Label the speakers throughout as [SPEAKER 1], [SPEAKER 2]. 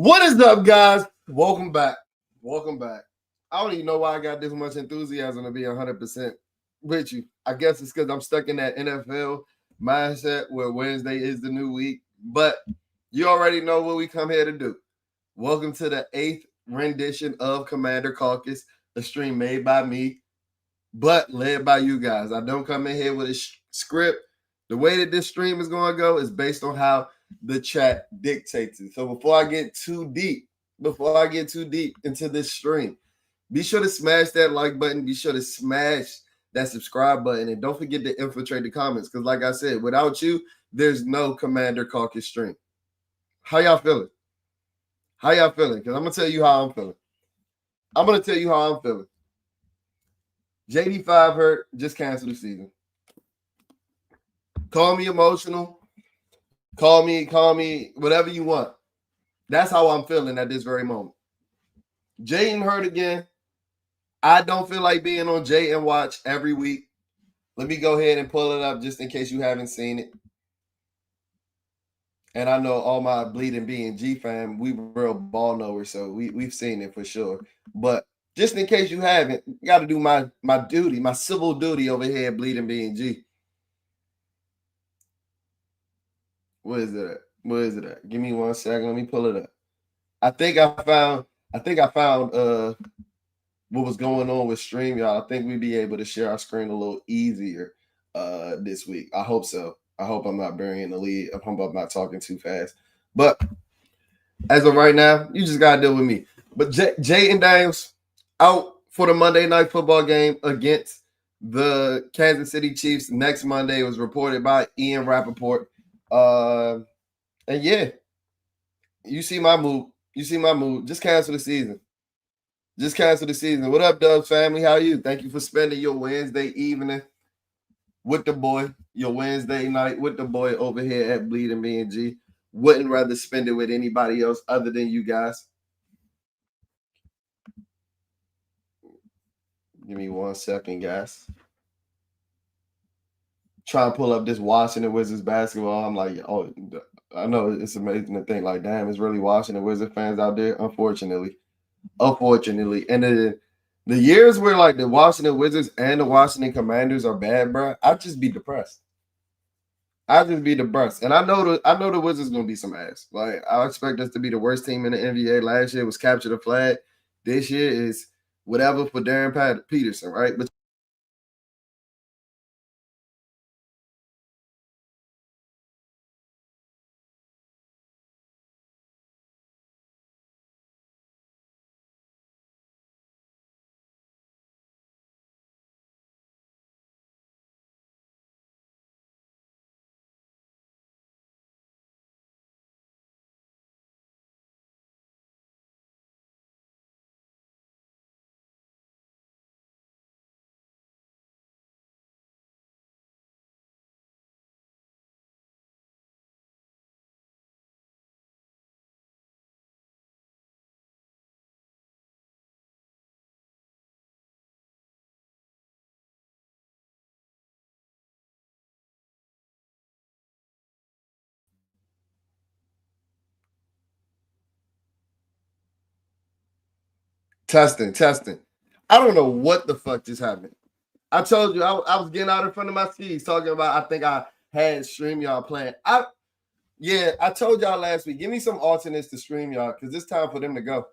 [SPEAKER 1] What is up, guys? Welcome back. Welcome back. I don't even know why I got this much enthusiasm to be 100% with you. I guess it's because I'm stuck in that NFL mindset where Wednesday is the new week. But you already know what we come here to do. Welcome to the 8th rendition of Commander Caucus, a stream made by me, but led by you guys. I don't come in here with a script. The way that this stream is going to go is based on how the chat dictates it. So before I get too deep into this stream, be sure to smash that like button. Be sure to smash that subscribe button. And don't forget to infiltrate the comments. Because like I said, without you, there's no Commander Caucus stream. How y'all feeling? Because I'm going to tell you how I'm feeling. JD5 hurt, just cancel the season. Call me emotional. Call me whatever you want. That's how I'm feeling at this very moment. Jayden hurt again. I don't feel like being on Jay and Watch every week. Let me go ahead and pull it up just in case you haven't seen it. And I know all my Bleeding B&G fam, we real ball knowers, so we've seen it for sure. But just in case you haven't, got to do my duty, my civil duty over here at Bleeding B&G. Where is it at? Give me 1 second. Let me pull it up. I think I found what was going on with StreamYard. I think we'd be able to share our screen a little easier this week. I hope so. I hope I'm not burying the lead. I hope I'm not talking too fast. But as of right now, you just got to deal with me. But Jayden Daniels out for the Monday Night Football game against the Kansas City Chiefs next Monday. It was reported by Ian Rappaport. And yeah, you see my move. Just cancel the season. What up, Dubs family? How are you? Thank you for spending your Wednesday evening with the boy, your Wednesday night with the boy over here at Bleeding B&G. Wouldn't rather spend it with anybody else other than you guys. Give me 1 second, guys. Try and pull up this Washington Wizards basketball. I'm like, oh, I know it's amazing to think like, damn, it's really Washington Wizards fans out there. Unfortunately. And the years where like the Washington Wizards and the Washington Commanders are bad, bro, I'd just be depressed. And I know the Wizards gonna be some ass. Like I expect us to be the worst team in the NBA. Last year was capture the flag. This year is whatever for Darren Peterson, right? But testing. I don't know what the fuck just happened. I told you I was getting out in front of my skis talking about I think I had StreamYard playing. I told y'all last week, give me some alternates to StreamYard because it's time for them to go.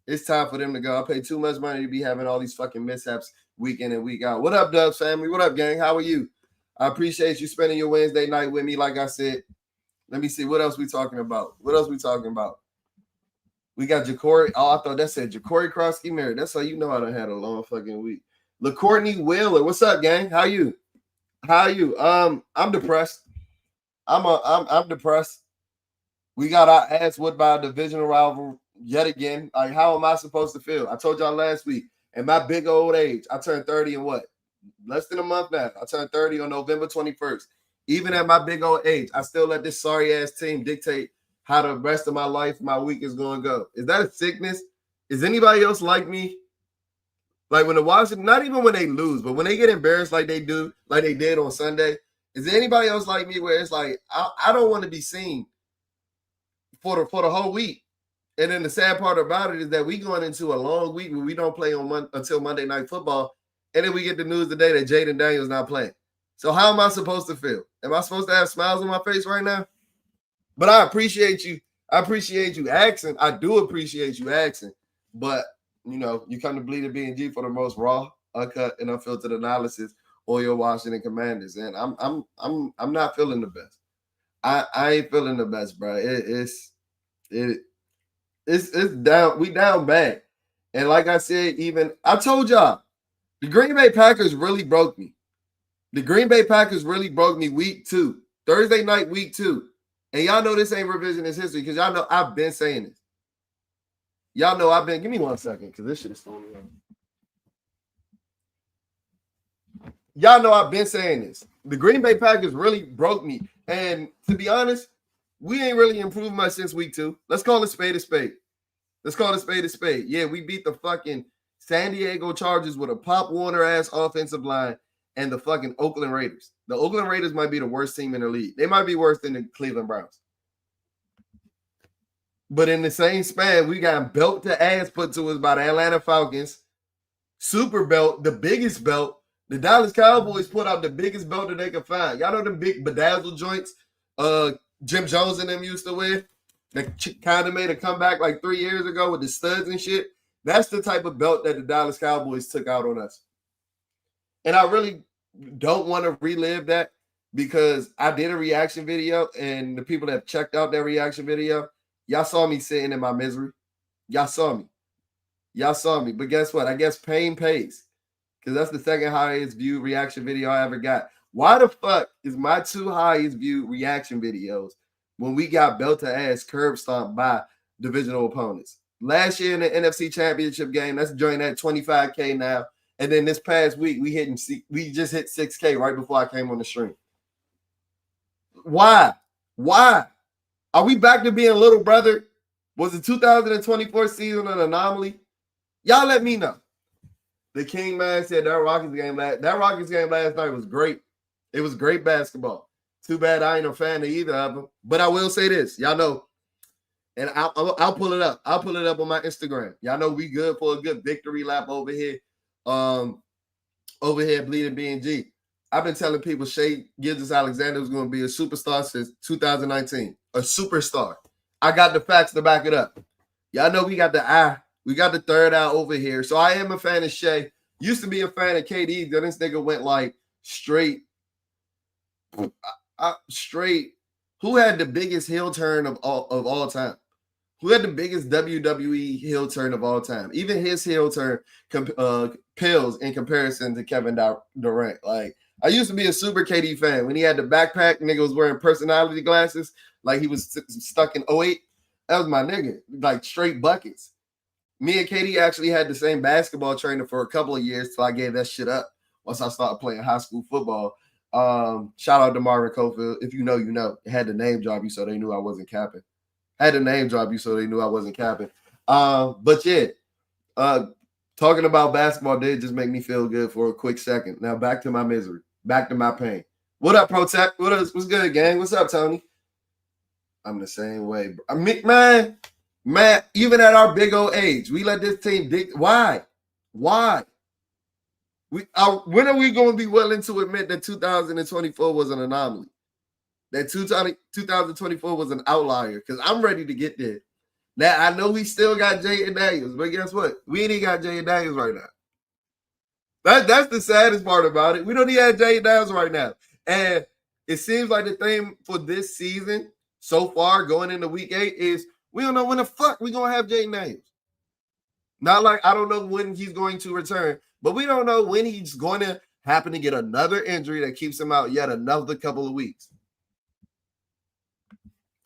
[SPEAKER 1] I pay too much money to be having all these fucking mishaps week in and week out. What up, Dubs family? What up, gang? How are you? I appreciate you spending your Wednesday night with me. Like I said, let me see what else we talking about. We got Ja'Cory. Oh, I thought that said Ja'Cory Krosky married. That's how you know I done had a long fucking week. LaCourtney Wheeler. What's up, gang? How you? I'm depressed. I'm depressed. We got our ass whipped by a divisional rival yet again. Like, how am I supposed to feel? I told y'all last week, at my big old age, I turned 30 in what? Less than a month now. I turned 30 on November 21st. Even at my big old age, I still let this sorry ass team dictate how the rest of my life, my week is going to go. Is that a sickness? Is anybody else like me? Like when the Washington, not even when they lose, but when they get embarrassed like they do, like they did on Sunday, is there anybody else like me where it's like, I don't want to be seen for the whole week? And then the sad part about it is that we going into a long week where we don't play on until Monday Night Football, and then we get the news today that Jaden Daniels not playing. So how am I supposed to feel? Am I supposed to have smiles on my face right now? But I appreciate you. I appreciate you asking. I do appreciate you asking. But you come to Bleeding B&G for the most raw, uncut, and unfiltered analysis on your Washington Commanders, and I'm not feeling the best. I ain't feeling the best, bro. It's down. We down bad. And like I said, even I told y'all, the Green Bay Packers really broke me. The Green Bay Packers really broke me week 2. Thursday night, week 2. And y'all know this ain't revisionist history because y'all know I've been saying this. Y'all know I've been. Give me 1 second because this shit is throwing me off. Y'all know I've been saying this. The Green Bay Packers really broke me. And to be honest, we ain't really improved much since week 2. Let's call it spade a spade. Let's call it spade a spade. Yeah, we beat the fucking San Diego Chargers with a Pop Warner-ass offensive line and the fucking Oakland Raiders. The Oakland Raiders might be the worst team in the league. They might be worse than the Cleveland Browns. But in the same span, we got belt to ass put to us by the Atlanta Falcons. Super belt, the biggest belt. The Dallas Cowboys put out the biggest belt that they could find. Y'all know them big bedazzled joints Jim Jones and them used to wear? That kind of made a comeback like 3 years ago with the studs and shit. That's the type of belt that the Dallas Cowboys took out on us. And I really don't want to relive that because I did a reaction video, and the people that checked out that reaction video, y'all saw me sitting in my misery. Y'all saw me. But guess what? I guess pain pays. Because that's the second highest viewed reaction video I ever got. Why the fuck is my 2 highest viewed reaction videos when we got belt to ass curb stomped by divisional opponents? Last year in the NFC Championship game, that's joined at 25K now. And then this past week, we just hit 6K right before I came on the stream. Why? Are we back to being little brother? Was the 2024 season an anomaly? Y'all let me know. The King Man said that Rockets game last night was great. It was great basketball. Too bad I ain't a fan of either of them. But I will say this. Y'all know, and I'll pull it up. I'll pull it up on my Instagram. Y'all know we good for a good victory lap over here. Over here at Bleeding B&G. I've been telling people Shai Gilgeous-Alexander was going to be a superstar since 2019. A superstar. I got the facts to back it up. Y'all know we got the eye. We got the third eye over here. So I am a fan of Shai. Used to be a fan of KD. Then this nigga went like straight. Who had the biggest heel turn of all time? Who had the biggest WWE heel turn of all time? Even his heel turn pales in comparison to Kevin Durant. Like, I used to be a super KD fan. When he had the backpack, nigga was wearing personality glasses like he was stuck in 08. That was my nigga. Like, straight buckets. Me and KD actually had the same basketball trainer for a couple of years till I gave that shit up once I started playing high school football. Shout out to Marvin Cofield. If you know, you know. It had to name drop you so they knew I wasn't capping. But yeah, talking about basketball did just make me feel good for a quick second. Now back to my misery, back to my pain. What up, Protect? What's good, gang? What's up, Tony? I'm the same way, bro. I mean, man, even at our big old age, we let this team dig. Why? When are we going to be willing to admit that 2024 was an anomaly? That 2024 was an outlier, because I'm ready to get there. Now, I know we still got Jaden Daniels, but guess what? We ain't even got Jaden Daniels right now. That's the saddest part about it. We don't even have Jaden Daniels right now. And it seems like the thing for this season so far going into week 8 is we don't know when the fuck we going to have Jaden Daniels. Not like I don't know when he's going to return, but we don't know when he's going to happen to get another injury that keeps him out yet another couple of weeks.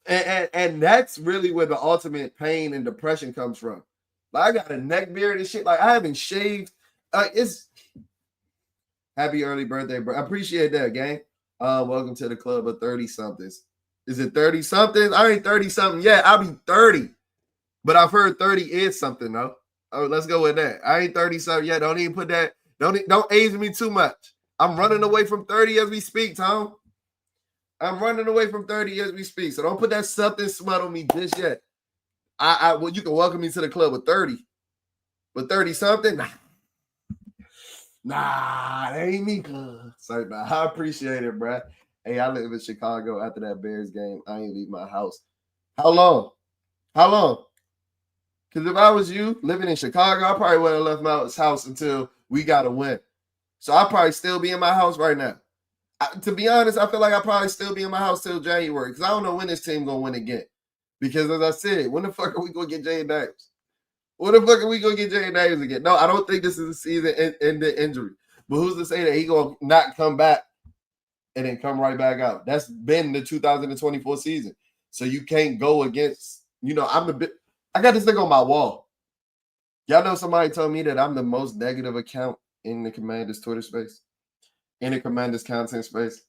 [SPEAKER 1] And that's really where the ultimate pain and depression comes from. Like, I got a neck beard and shit. Like, I haven't shaved. It's happy early birthday, bro. I appreciate that, gang. Welcome to the club of 30-somethings. Is it 30-something? I ain't 30-something yet. I'll be 30. But I've heard 30 is something, though. Oh, let's go with that. I ain't 30-something yet. Don't even put that. Don't age me too much. I'm running away from 30 as we speak, Tom. I'm running away from 30 as we speak. So don't put that something smut on me just yet. Well, you can welcome me to the club with 30. With 30 something? Nah, that ain't me, cuz. So, nah, I appreciate it, bro. Hey, I live in Chicago after that Bears game. I ain't leave my house. How long? How long? Because if I was you living in Chicago, I probably wouldn't have left my house until we got a win. So I'll probably still be in my house right now. To be honest, I feel like I'll probably still be in my house till January because I don't know when this team going to win again. Because as I said, when the fuck are we going to get Jay Daniels? When the fuck are we going to get Jay Daniels again? No, I don't think this is a season in the injury. But who's to say that he going to not come back and then come right back out? That's been the 2024 season. So you can't go against, I got this thing on my wall. Y'all know somebody told me that I'm the most negative account in the Commanders Twitter space, in the Commanders content space.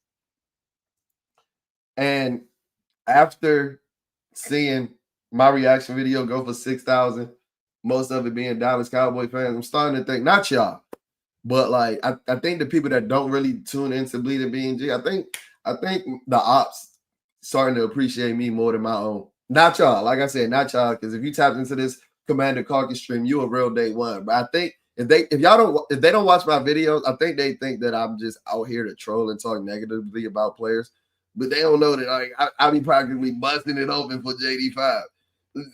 [SPEAKER 1] And after seeing my reaction video go for 6,000, most of it being Dallas Cowboy fans, I'm starting to think, not y'all, but like I think the people that don't really tune into Bleeding BNG, I think the ops starting to appreciate me more than my own. Not y'all, like I said, not y'all, because if you tapped into this Commander Caucus stream, you a real day one. But I think if they don't watch my videos, I think they think that I'm just out here to troll and talk negatively about players. But they don't know that like I be practically busting it open for JD5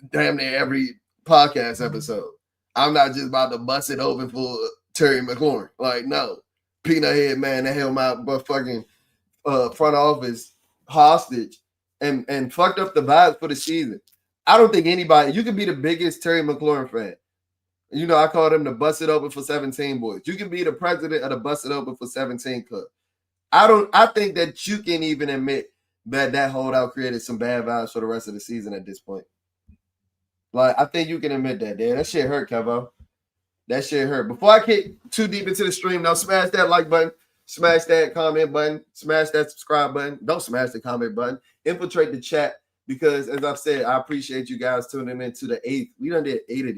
[SPEAKER 1] damn near every podcast episode. I'm not just about to bust it open for Terry McLaurin. Like, no. Peanut head man that held my fucking front office hostage and fucked up the vibes for the season. I don't think anybody, you can be the biggest Terry McLaurin fan. I call them the Bust It Open for 17 boys. You can be the president of the Bust It Open for 17 club. I think that you can even admit that holdout created some bad vibes for the rest of the season at this point. Like, I think you can admit that, dude. That shit hurt, Kevo. That shit hurt. Before I get too deep into the stream, now smash that like button, smash that comment button, smash that subscribe button. Don't smash the comment button. Infiltrate the chat because, as I've said, I appreciate you guys tuning into the 8th. We done did 8 of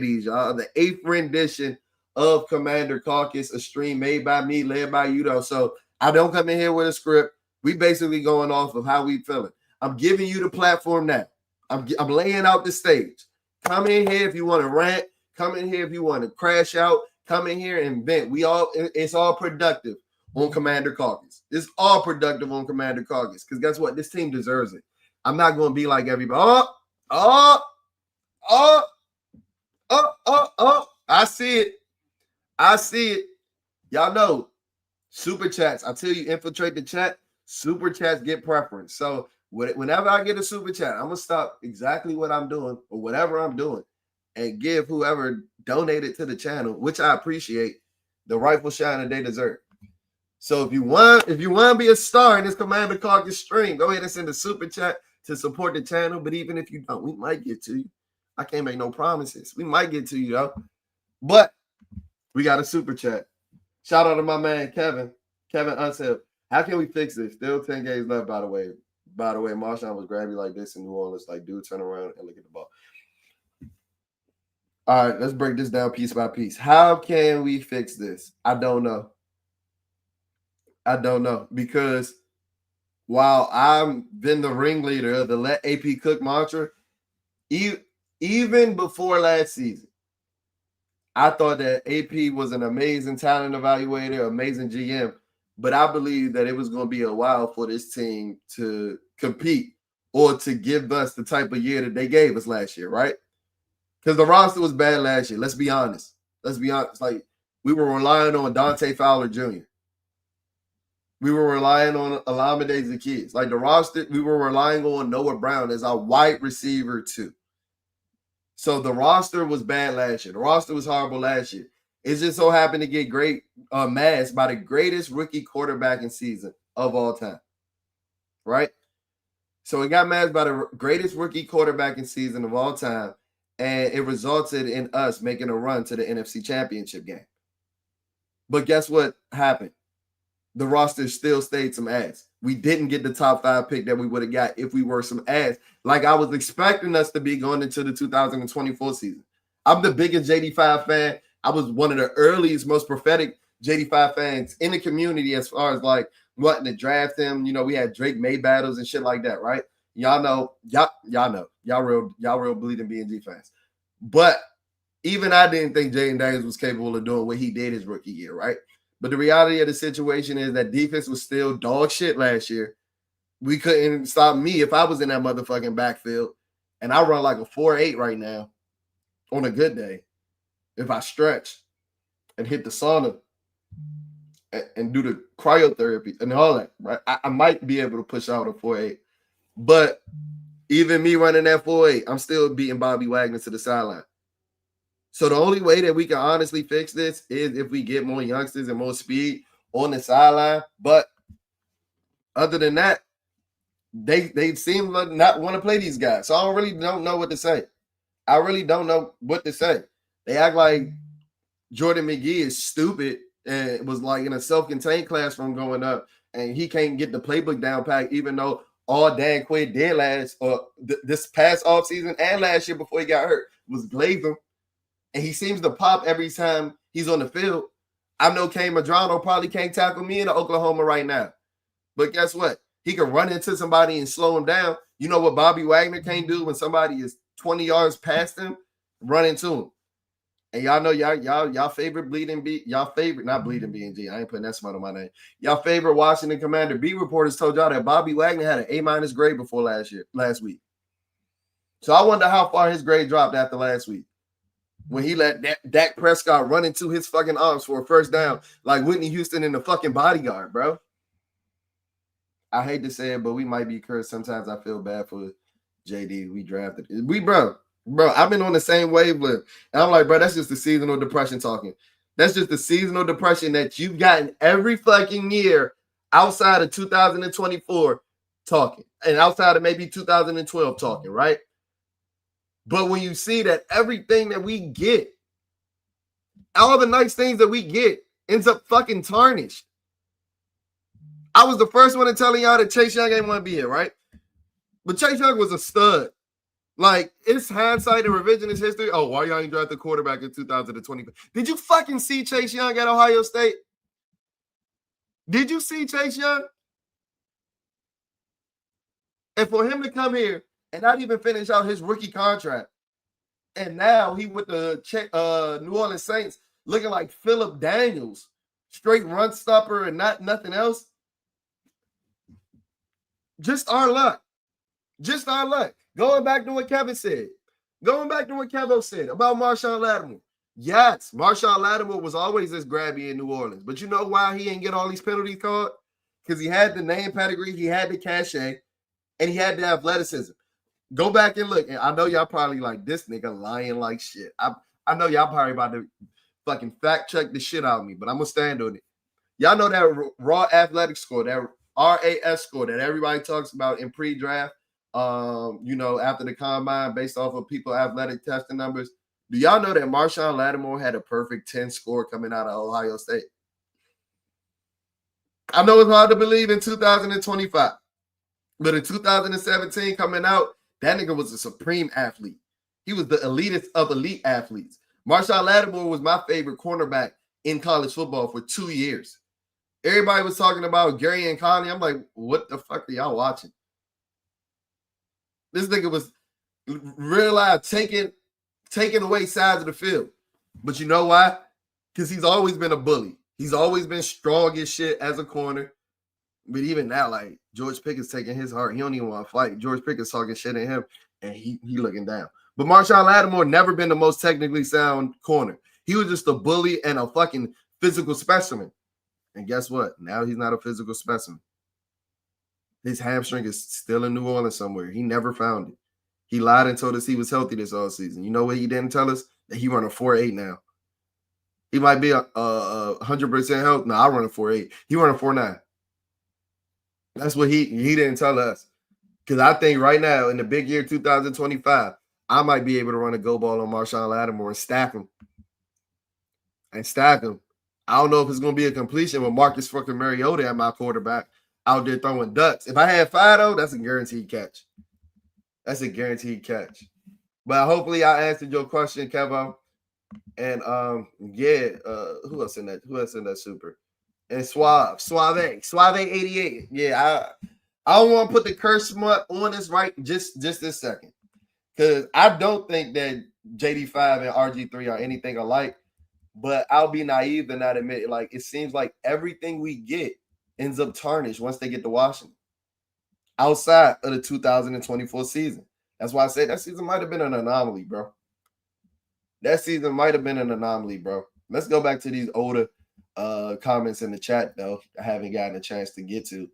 [SPEAKER 1] these. Y'all. The 8th rendition of Commander Caucus, a stream made by me, led by you, though. So I don't come in here with a script. We basically going off of how we feeling. I'm giving you the platform now. I'm laying out the stage. Come in here if you want to rant. Come in here if you want to crash out. Come in here and vent. It's all productive on Commander Caucus. It's all productive on Commander Caucus. Because guess what? This team deserves it. I'm not going to be like everybody. I see it. Y'all know. Super chats. I tell you, infiltrate the chat. Super chats get preference. So whenever I get a super chat, I'm going to stop exactly what I'm doing or whatever I'm doing and give whoever donated to the channel, which I appreciate, the rightful shine that they deserve. So if you want to be a star in this Commander Caucus stream, go ahead and send a super chat to support the channel. But even if you don't, we might get to you. I can't make no promises. We might get to you, though. But we got a super chat. Shout out to my man, Kevin Unseld. How can we fix this? Still 10 games left, by the way. By the way, Marshawn was grabbing like this in New Orleans. Like, dude, turn around and look at the ball. All right, let's break this down piece by piece. How can we fix this? I don't know. Because while I've been the ringleader of the Let AP Cook mantra, even before last season, I thought that AP was an amazing talent evaluator, amazing GM, but I believe that it was going to be a while for this team to compete or to give us the type of year that they gave us last year, right? Because the roster was bad last year. Let's be honest. Like, we were relying on Dante Fowler Jr. We were relying on Olamide Zaccheaus. Like, the roster, we were relying on Noah Brown as our wide receiver too. So the roster was bad last year. The roster was horrible last year. It just so happened to get great masked by the greatest rookie quarterback in season of all time, right? So it got masked by the greatest rookie quarterback in season of all time, and it resulted in us making a run to the NFC Championship game. But guess what happened? The roster still stayed some ass. We didn't get the top 5 pick that we would have got if we were some ass, like I was expecting us to be going into the 2024 season. I'm the biggest JD5 fan. I was one of the earliest, most prophetic JD5 fans in the community as far as like wanting to draft him. We had Drake May battles and shit like that, right? Y'all know, y'all real bleeding BNG fans. But even I didn't think Jaden Daniels was capable of doing what he did his rookie year, right? But the reality of the situation is that defense was still dog shit last year. We couldn't stop me if I was in that motherfucking backfield, and I run like a 4.8 right now on a good day. If I stretch and hit the sauna and do the cryotherapy and all that, right? I might be able to push out a 4.8. But even me running that 4.8, I'm still beating Bobby Wagner to the sideline. So the only way that we can honestly fix this is if we get more youngsters and more speed on the sideline. But other than that, they seem like not want to play these guys. So I don't know what to say. I really don't know what to say. They act like Jordan McGee is stupid and was like in a self-contained class from growing up, and he can't get the playbook down pat, even though all Dan Quinn did this past offseason and last year before he got hurt was glaze him. And he seems to pop every time he's on the field. I know Kane Madrano probably can't tackle me in Oklahoma right now. But guess what? He can run into somebody and slow him down. You know what Bobby Wagner can't do when somebody is 20 yards past him? Run into him. And y'all know y'all favorite not bleeding BNG. I ain't putting that smart on my name. Y'all favorite Washington Commander B reporters told y'all that Bobby Wagner had an A- grade before last week. So I wonder how far his grade dropped after last week, when he let Dak Prescott run into his fucking arms for a first down like Whitney Houston in the fucking Bodyguard, bro. I hate to say it, but we might be cursed. Sometimes I feel bad for JD. We drafted. Bro, I've been on the same wavelength. And I'm like, bro, that's just the seasonal depression talking. That's just the seasonal depression that you've gotten every fucking year outside of 2024 talking. And outside of maybe 2012 talking, right? But when you see that everything that we get, all the nice things that we get, ends up fucking tarnished. I was the first one to tell y'all that Chase Young ain't want to be here, right? But Chase Young was a stud. Like, it's hindsight and revisionist history. Oh, why y'all ain't drafted quarterback in 2020? Did you fucking see Chase Young at Ohio State? Did you see Chase Young? And for him to come here and not even finish out his rookie contract, and now he with the New Orleans Saints looking like Phillip Daniels, straight run stopper and nothing else. Just our luck. Just our luck. Going back to what Kevin said. Going back to what Kevin said about Marshawn Lattimore. Yes, Marshawn Lattimore was always this grabby in New Orleans. But you know why he didn't get all these penalties called? Because he had the name pedigree, he had the cachet, and he had the athleticism. Go back and look. And I know y'all probably like, this nigga lying like shit. I know y'all probably about to fucking fact check the shit out of me, but I'm going to stand on it. Y'all know that raw athletic score, that RAS score that everybody talks about in pre-draft, after the combine based off of people athletic testing numbers. Do y'all know that Marshawn Lattimore had a perfect 10 score coming out of Ohio State? I know it's hard to believe in 2025, but in 2017 coming out, that nigga was a supreme athlete. He was the elitist of elite athletes. Marshawn Lattimore was my favorite cornerback in college football for 2 years. Everybody was talking about Gary and Conley. I'm like, what the fuck are y'all watching? This nigga was real life taking away sides of the field. But you know why? Because he's always been a bully. He's always been strong as shit as a corner. But even now, like, George Pickett's taking his heart. He don't even want to fight. George Pickett's talking shit at him, and he looking down. But Marshawn Lattimore never been the most technically sound corner. He was just a bully and a fucking physical specimen. And guess what? Now he's not a physical specimen. His hamstring is still in New Orleans somewhere. He never found it. He lied and told us he was healthy this all season. You know what he didn't tell us? That he run a 4.8 now. He might be a 100% health. No, I run a 4.8. He run a 4.9. That's what he didn't tell us. Because I think right now in the big year 2025, I might be able to run a go ball on Marshawn Lattimore and stack him. I don't know if it's going to be a completion with Marcus fucking Mariota at my quarterback out there throwing ducks. If I had Fido, that's a guaranteed catch. But hopefully I answered your question, Kevo. And who else in that super? And Suave 88. Yeah, I don't want to put the curse smut on this right just this second. Because I don't think that JD5 and RG3 are anything alike. But I'll be naive to not admit it. Like, it seems like everything we get ends up tarnished once they get to Washington outside of the 2024 season. That's why I say that season might have been an anomaly, bro. That season might have been an anomaly, bro. Let's go back to these older comments in the chat, though. I haven't gotten a chance to get to.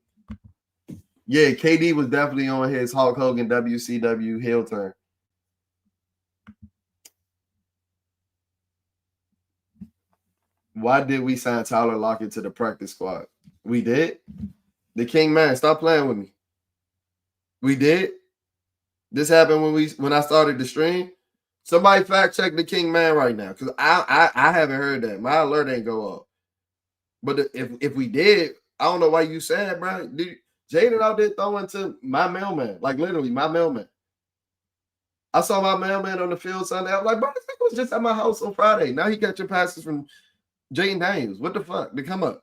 [SPEAKER 1] Yeah, KD was definitely on his Hulk Hogan WCW heel turn. Why did we sign Tyler Lockett to the practice squad? We did. The King Man, stop playing with me. We did. This happened when I started the stream. Somebody fact check the King Man right now, because I haven't heard that. My alert ain't go off. But if we did, I don't know why you said, bro. Jaden out there throwing to my mailman, like literally my mailman. I saw my mailman on the field Sunday. I was like, bro, this nigga was just at my house on Friday. Now he catching passes from Jaden Daniels. What the fuck? They come up.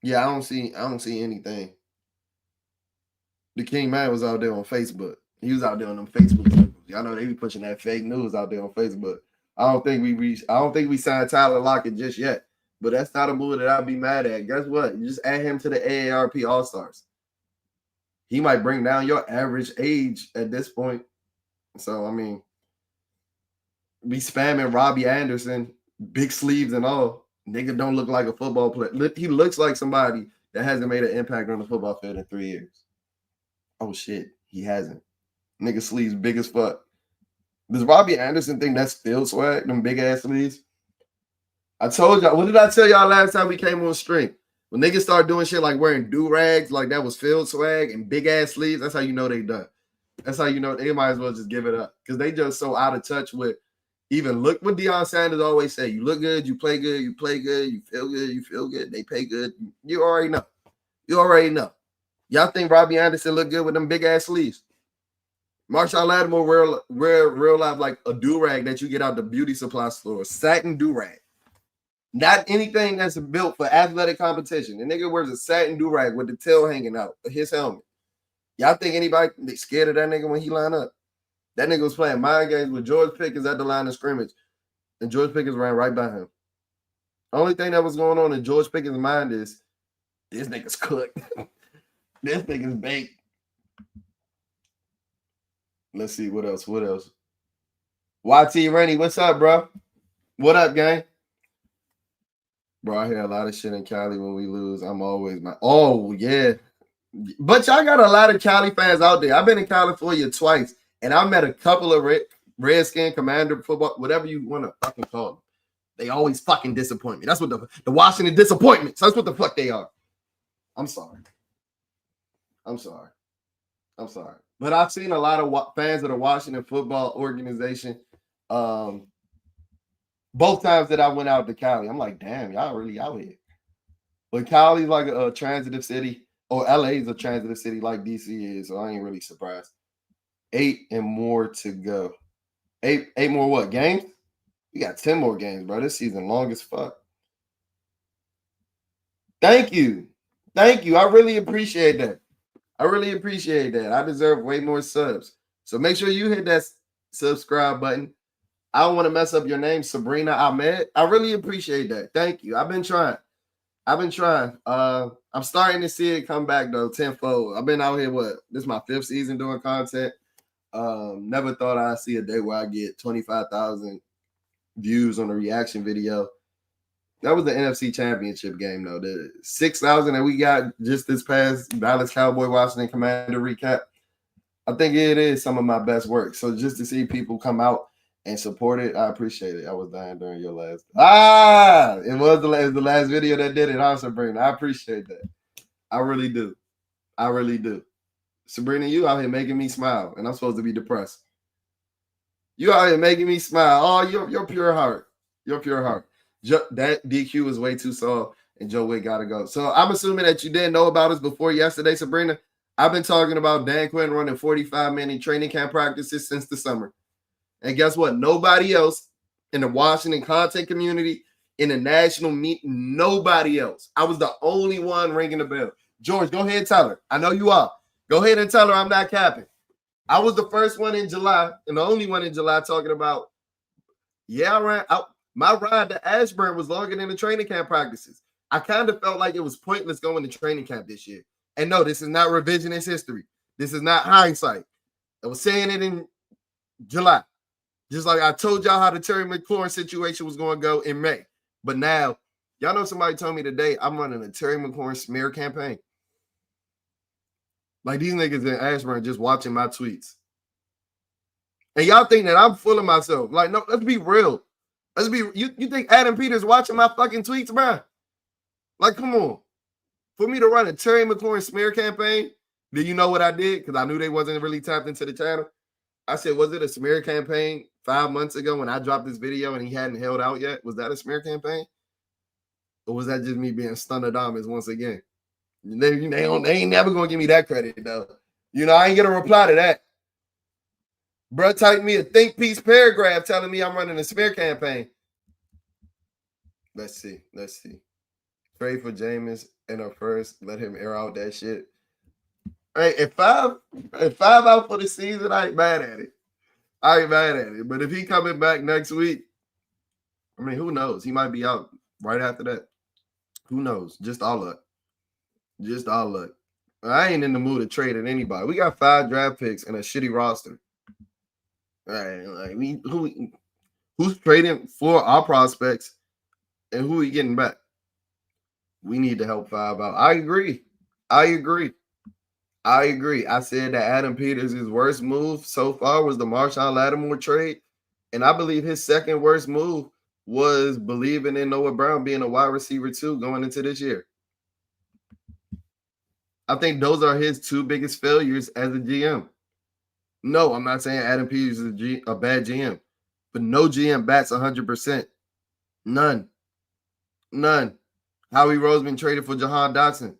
[SPEAKER 1] Yeah, I don't see anything. The King Man was out there on Facebook. He was out there on them Facebook circles. Y'all know they be pushing that fake news out there on Facebook. I don't think we signed Tyler Lockett just yet. But that's not a move that I'd be mad at. Guess what? You just add him to the AARP All-Stars. He might bring down your average age at this point. So, I mean, be spamming Robbie Anderson, big sleeves and all. Nigga don't look like a football player. He looks like somebody that hasn't made an impact on the football field in 3 years. Oh, shit. He hasn't. Nigga sleeves big as fuck. Does Robbie Anderson think that's field swag, them big-ass sleeves? I told y'all. What did I tell y'all last time we came on stream? When niggas start doing shit like wearing do-rags, like that was field swag and big-ass sleeves, that's how you know they done. That's how you know they might as well just give it up. Because they just so out of touch with even look what Deion Sanders always say. You look good, you play good, you play good, you feel good, they pay good. You already know. You already know. Y'all think Robbie Anderson look good with them big-ass sleeves? Marshawn Lattimore real life like a do-rag that you get out the beauty supply store. Satin do-rag. Not anything that's built for athletic competition. The nigga wears a satin do-rag with the tail hanging out of his helmet. Y'all think anybody scared of that nigga when he line up? That nigga was playing mind games with George Pickens at the line of scrimmage, and George Pickens ran right by him. Only thing that was going on in George Pickens' mind is, this nigga's cooked. This nigga's baked. Let's see, what else? YT Rennie, what's up, bro? What up, gang? Bro, I hear a lot of shit in Cali when we lose. I'm always oh, yeah. But y'all got a lot of Cali fans out there. I've been in California twice, and I met a couple of Redskin, Commander, football, whatever you want to fucking call them. They always fucking disappoint me. That's what the Washington disappointments. That's what the fuck they are. I'm sorry. But I've seen a lot of fans of the Washington football organization. Both times that I went out to Cali, I'm like, damn, y'all really out here. But Cali's like a transitive city, or LA is a transitive city like DC is, so I ain't really surprised. 8 and more to go. 8 more what, games? We got 10 more games, bro. This season long as fuck. Thank you. I really appreciate that. I deserve way more subs. So make sure you hit that subscribe button. I don't want to mess up your name, Sabrina Ahmed. I really appreciate that. Thank you. I've been trying. I'm starting to see it come back, though, tenfold. I've been out here, this is my 5th season doing content. Never thought I'd see a day where I get 25,000 views on a reaction video. That was the NFC Championship game, though. The 6,000 that we got just this past Dallas Cowboy Washington Commander recap, I think it is some of my best work. So just to see people come out and support it, I appreciate it. I was dying during your last. It was the last video that did it, huh, Sabrina? I appreciate that. I really do. Sabrina, you out here making me smile, and I'm supposed to be depressed. You out here making me smile. Oh, you're pure heart. That DQ is way too soft, and Joe Wick got to go. So I'm assuming that you didn't know about us before yesterday, Sabrina. I've been talking about Dan Quinn running 45-minute training camp practices since the summer. And guess what? Nobody else in the Washington content community, in a national meet. Nobody else. I was the only one ringing the bell. George, go ahead and tell her. I know you are. Go ahead and tell her I'm not capping. I was the first one in July and the only one in July talking about, my ride to Ashburn was longer than the training camp practices. I kind of felt like it was pointless going to training camp this year. And no, this is not revisionist history. This is not hindsight. I was saying it in July. Just like I told y'all how the Terry McLaurin situation was going to go in May. But now, y'all know somebody told me today I'm running a Terry McLaurin smear campaign. Like these niggas in Ashburn just watching my tweets. And y'all think that I'm full of myself. Like, no, let's be real. You think Adam Peters watching my fucking tweets, bro? Like, come on. For me to run a Terry McLaurin smear campaign, do you know what I did? Because I knew they wasn't really tapped into the channel. I said, was it a smear campaign 5 months ago when I dropped this video and he hadn't held out yet? Was that a smear campaign? Or was that just me being Stunnodamus once again? They ain't never going to give me that credit, though. You know, I ain't going to reply to that. Bro, type me a think piece paragraph telling me I'm running a smear campaign. Let's see. Trade for Jameis in a first. Let him air out that shit. Hey, if five out for the season, I ain't mad at it. But if he coming back next week, I mean, who knows? He might be out right after that. Who knows? Just all luck. I ain't in the mood of trading anybody. We got 5 draft picks and a shitty roster. All right, like who's trading for our prospects and who are we getting back? We need to help 5 out. I agree. I said that Adam Peters' worst move so far was the Marshawn Lattimore trade. And I believe his second worst move was believing in Noah Brown being a wide receiver too going into this year. I think those are his 2 biggest failures as a GM. No, I'm not saying Adam Peters is a bad GM, but no GM bats 100%. None. Howie Roseman traded for Jahan Dotson,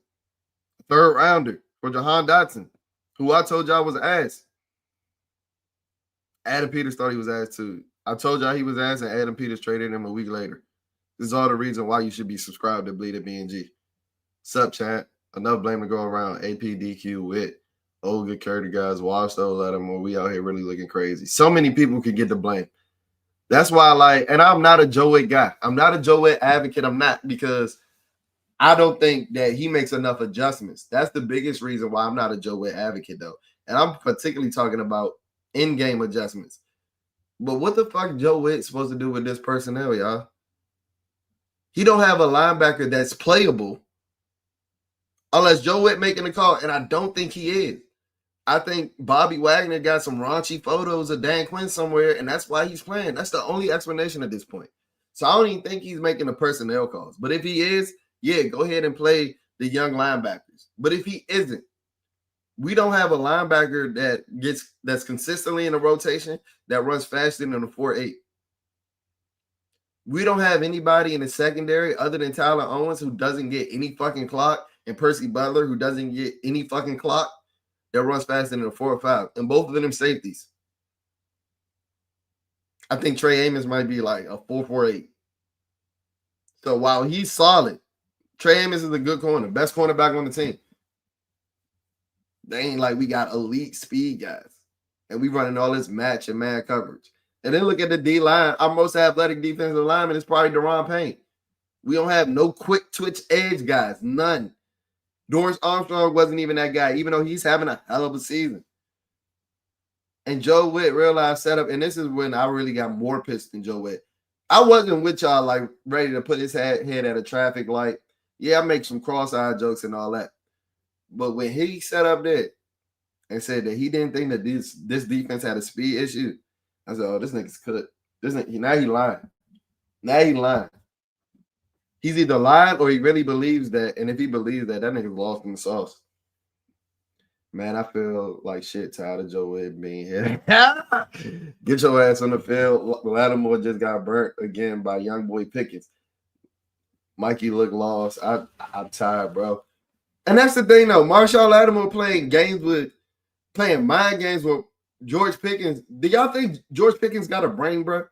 [SPEAKER 1] 3rd rounder for Jahan Dotson, who I told y'all was ass. Adam Peters thought he was ass too. I told y'all he was ass, and Adam Peters traded him a week later. This is all the reason why you should be subscribed to Bleed at BNG. Sup, chat? Enough blame to go around. APDQ with old good Curry guys. Watch those Lattimore. We out here really looking crazy. So many people could get the blame. That's why and I'm not a Joe Witt guy. I'm not a Joe Witt advocate. I'm not, because I don't think that he makes enough adjustments. That's the biggest reason why I'm not a Joe Witt advocate, though. And I'm particularly talking about in-game adjustments. But what the fuck Joe Witt supposed to do with this personnel, y'all? He don't have a linebacker that's playable unless Joe Witt making the call, and I don't think he is. I think Bobby Wagner got some raunchy photos of Dan Quinn somewhere, and that's why he's playing. That's the only explanation at this point. So I don't even think he's making the personnel calls. But if he is, yeah, go ahead and play the young linebackers. But if he isn't, we don't have a linebacker that's consistently in a rotation that runs faster than a 4.8. We don't have anybody in the secondary other than Tyler Owens who doesn't get any fucking clock, and Percy Butler who doesn't get any fucking clock that runs faster than a 4.5. And both of them safeties. I think Trey Amos might be like a 4.48. So while he's solid, Trey Amos is a good corner, best cornerback on the team. They ain't like we got elite speed guys, and we running all this match and man coverage. And then look at the D line. Our most athletic defensive lineman is probably Deron Payne. We don't have no quick twitch edge guys, none. Dorrance Armstrong wasn't even that guy, even though he's having a hell of a season. And Joe Witt realized setup, and this is when I really got more pissed than Joe Witt. I wasn't with y'all like ready to put his head at a traffic light. Yeah, I make some cross-eyed jokes and all that. But when he set up there and said that he didn't think that this defense had a speed issue, I said, oh, this nigga's cooked. Now he lying. He's either lying or he really believes that. And if he believes that, that nigga's lost in the sauce. Man, I feel like shit tired of Joe Witt being here. Get your ass on the field. Lattimore just got burnt again by young boy Pickens. Mikey looked lost. I'm tired, bro. And that's the thing, though. Marshawn Lattimore playing mind games with George Pickens. Do y'all think George Pickens got a brain, bro?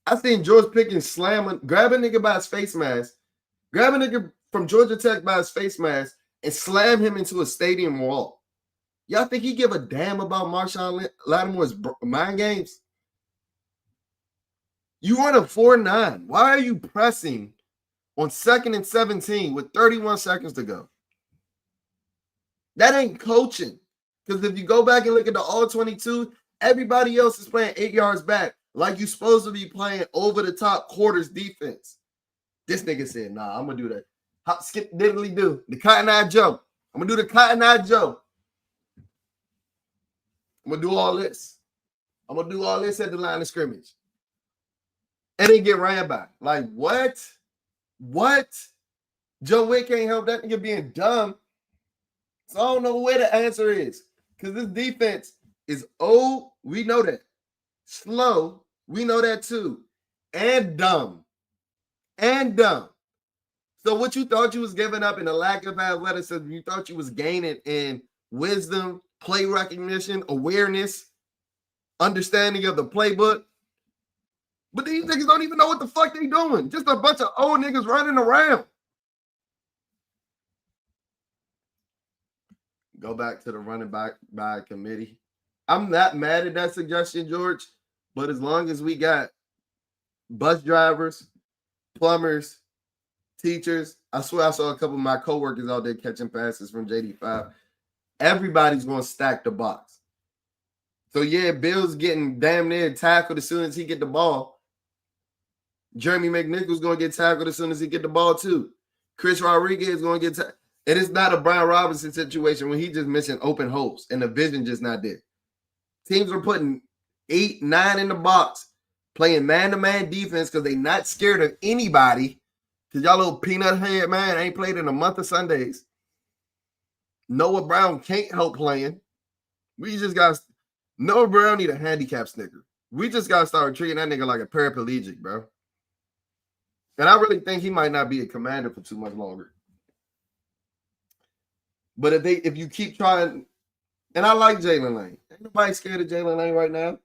[SPEAKER 1] I seen George Pickens grab a nigga by his face mask, grab a nigga from Georgia Tech by his face mask, and slam him into a stadium wall. Y'all think he give a damn about Marshawn Lattimore's mind games? You run a 4.9. Why are you pressing on 2nd and 17 with 31 seconds to go? That ain't coaching. Because if you go back and look at the all-22, everybody else is playing 8 yards back like you're supposed to be playing over-the-top quarters defense. This nigga said, nah, I'm going to do that. Hop, skip, diddly do. The Cotton Eye Joe. I'm going to do the Cotton Eye Joe. I'm going to do all this. I'm going to do all this at the line of scrimmage. And then get ran by. Like, what? What? Joe Wick can't help that nigga being dumb. So I don't know where the answer is. Because this defense is old. We know that. Slow. We know that too. And dumb. And dumb. So what you thought you was giving up in the lack of athleticism, you thought you was gaining in wisdom, play recognition, awareness, understanding of the playbook. But these niggas don't even know what the fuck they doing. Just a bunch of old niggas running around. Go back to the running back by committee. I'm not mad at that suggestion, George, but as long as we got bus drivers, plumbers, teachers, I swear I saw a couple of my coworkers out there catching passes from JD5. Everybody's going to stack the box. So, yeah, Bill's getting damn near tackled as soon as he get the ball. Jeremy McNichols going to get tackled as soon as he get the ball, too. Chris Rodriguez is going to get tackled. It is not a Brian Robinson situation when he just missing open holes and the vision just not there. Teams are putting 8, 9 in the box, playing man-to-man defense because they not scared of anybody. Because y'all little peanut head man ain't played in a month of Sundays. Noah Brown can't help playing. We just got Noah Brown need a handicap snicker. We just got to start treating that nigga like a paraplegic, bro. And I really think he might not be a commander for too much longer. But if you keep trying, and I like Jalen Lane. Ain't nobody scared of Jalen Lane right now.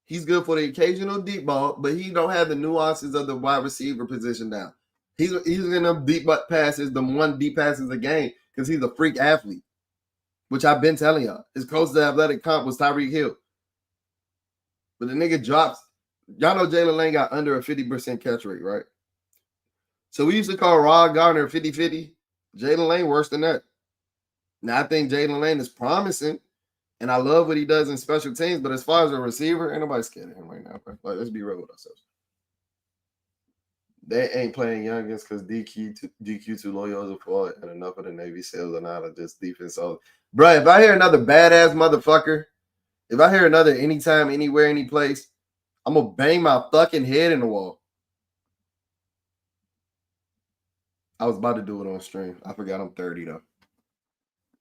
[SPEAKER 1] He's good for the occasional deep ball, but he don't have the nuances of the wide receiver position down. He's in them deep passes, the one deep passes a game, because he's a freak athlete, which I've been telling y'all. His closest athletic comp was Tyreek Hill. But the nigga drops. Y'all know Jalen Lane got under a 50% catch rate, right? So we used to call Rod Gardner 50-50. Jalen Lane worse than that. Now, I think Jalen Lane is promising, and I love what he does in special teams, but as far as a receiver, ain't nobody scared of him right now. Like, let's be real with ourselves. They ain't playing youngins because DQ too loyal to fault, and enough of the Navy SEALs are not just defense. So, bro, if I hear another badass motherfucker, if I hear another anytime, anywhere, any place, I'm going to bang my fucking head in the wall. I was about to do it on stream. I forgot I'm 30, though.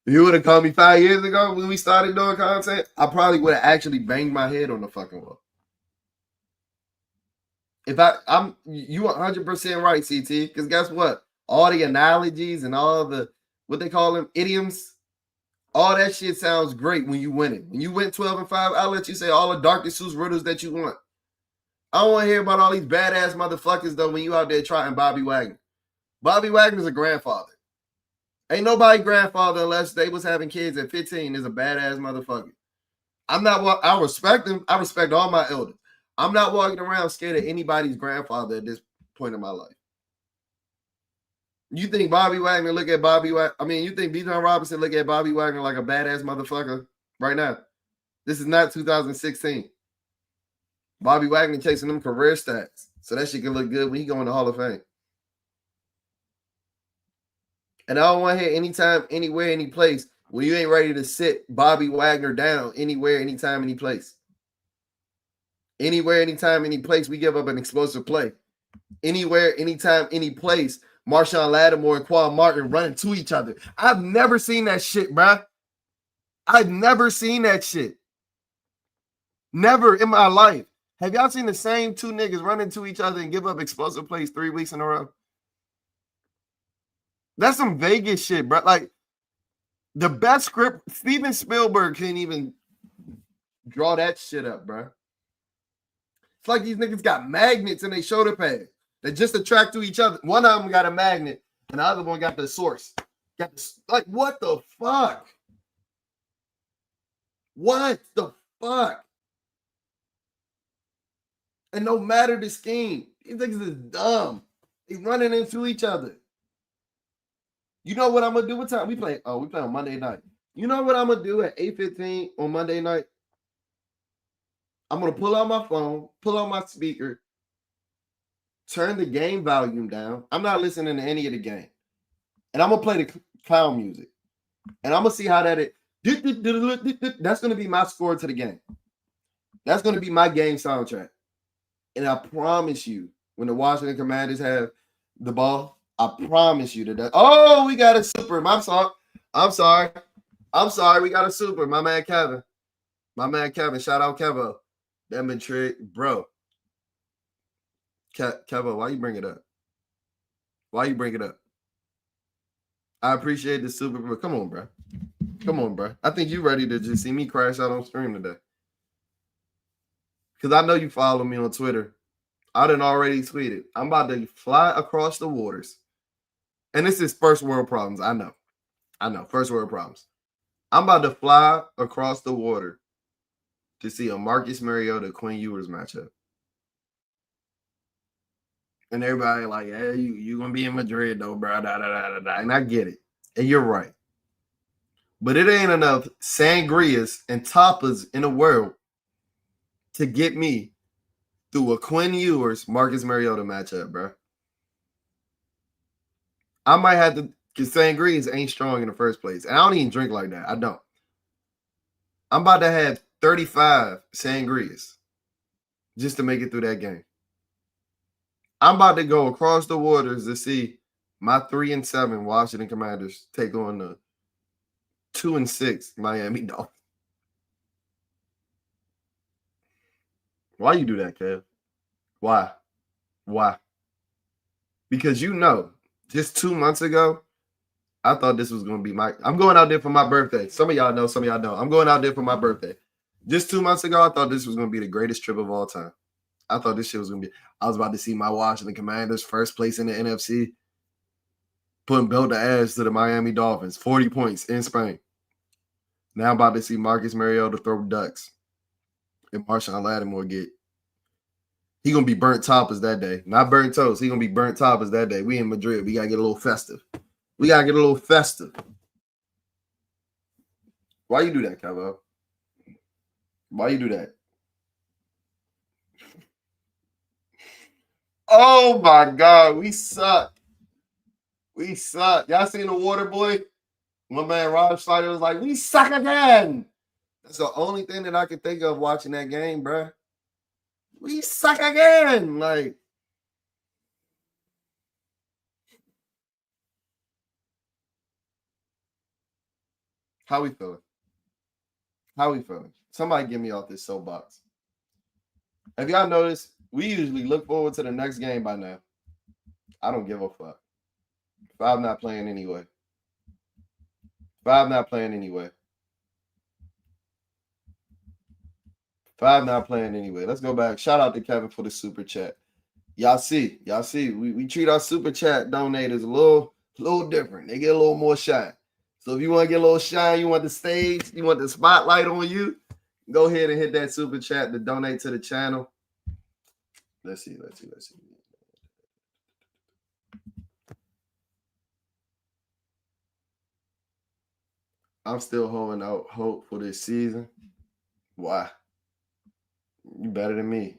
[SPEAKER 1] If you would have called me 5 years ago when we started doing content, I probably would have actually banged my head on the fucking wall. You 100% right, CT, because guess what? All the analogies and all the, what they call them, idioms, all that shit sounds great when you win it. When you win 12-5, I'll let you say all the Dr. Seuss riddles that you want. I don't want to hear about all these badass motherfuckers, though, when you out there trying Bobby Wagner. Bobby Wagner's a grandfather. Ain't nobody grandfather unless they was having kids at 15 is a badass motherfucker. I respect them. I respect all my elders. I'm not walking around scared of anybody's grandfather at this point in my life. You think Bobby Wagner look at Bobby Wagner? I mean, you think Bijan Robinson look at Bobby Wagner like a badass motherfucker right now? This is not 2016. Bobby Wagner chasing them career stats. So that shit can look good when he go in the Hall of Fame. And I don't want to hear anytime, anywhere, any place when you ain't ready to sit Bobby Wagner down anywhere, anytime, any place. Anywhere, anytime, any place, we give up an explosive play. Anywhere, anytime, any place, Marshawn Lattimore and Quan Martin running to each other. I've never seen that shit, bruh. I've never seen that shit. Never in my life. Have y'all seen the same two niggas running to each other and give up explosive plays 3 weeks in a row? That's some Vegas shit, bro. Like, the best script, Steven Spielberg can't even draw that shit up, bro. It's like these niggas got magnets in their shoulder pads that just attract to each other. One of them got a magnet, and the other one got the source. Like, what the fuck? What the fuck? And no matter the scheme, these niggas is dumb. They running into each other. You know what I'm gonna do? What time we play? Oh, we play on Monday night. You know what I'm gonna do at 8:15 on Monday night? I'm gonna pull out my phone, pull out my speaker, turn the game volume down. I'm not listening to any of the game, and I'm gonna play the clown music, and I'm gonna see how that is. That's gonna be my score to the game. That's gonna be my game soundtrack. And I promise you, when the Washington Commanders have the ball, I promise you that. Oh, we got a super. I'm sorry. We got a super. My man Kevin. Shout out Kevo. That been trick, bro. Kevo, why you bring it up? I appreciate the super, but come on, bro. I think you ready to just see me crash out on stream today. Because I know you follow me on Twitter. I done already tweeted. I'm about to fly across the waters. And this is first world problems. I know. First world problems. I'm about to fly across the water to see a Marcus Mariota Quinn Ewers matchup. And everybody like, hey, you gonna be in Madrid though, bro. And I get it. And you're right. But it ain't enough sangrias and tapas in the world to get me through a Quinn Ewers Marcus Mariota matchup, bro. I might have to, because sangrias ain't strong in the first place. And I don't even drink like that. I don't. I'm about to have 35 sangrias just to make it through that game. I'm about to go across the waters to see my 3-7 Washington Commanders take on the 2-6 Miami Dolphins. Why you do that, Kev? Why? Because just 2 months ago, I thought this was going to be I'm going out there for my birthday. Some of y'all know, some of y'all don't. I'm going out there for my birthday. Just 2 months ago, I thought this was going to be the greatest trip of all time. I thought this shit was going to be, I was about to see my Washington Commanders first place in the NFC, putting belt to ass to the Miami Dolphins, 40 points in Spain. Now I'm about to see Marcus Mariota throw ducks and Marshawn Lattimore he going to be burnt toppers that day. Not burnt toast. He going to be burnt toppers that day. We in Madrid. We got to get a little festive. Why you do that, Kevo? Why you do that? Oh, my God. We suck. Y'all seen The Water Boy? My man Rob Schneider was like, we suck again. That's the only thing that I could think of watching that game, bro. We suck again. Like, how we feeling? Somebody get me off this soapbox. Have y'all noticed, we usually look forward to the next game by now. I don't give a fuck. Five not playing anyway. Five not playing anyway. Let's go back. Shout out to Kevin for the super chat. Y'all see, we treat our super chat donators a little different. They get a little more shine. So if you want to get a little shine, you want the stage, you want the spotlight on you, go ahead and hit that super chat to donate to the channel. Let's see. I'm still holding out hope for this season. Why? You better than me.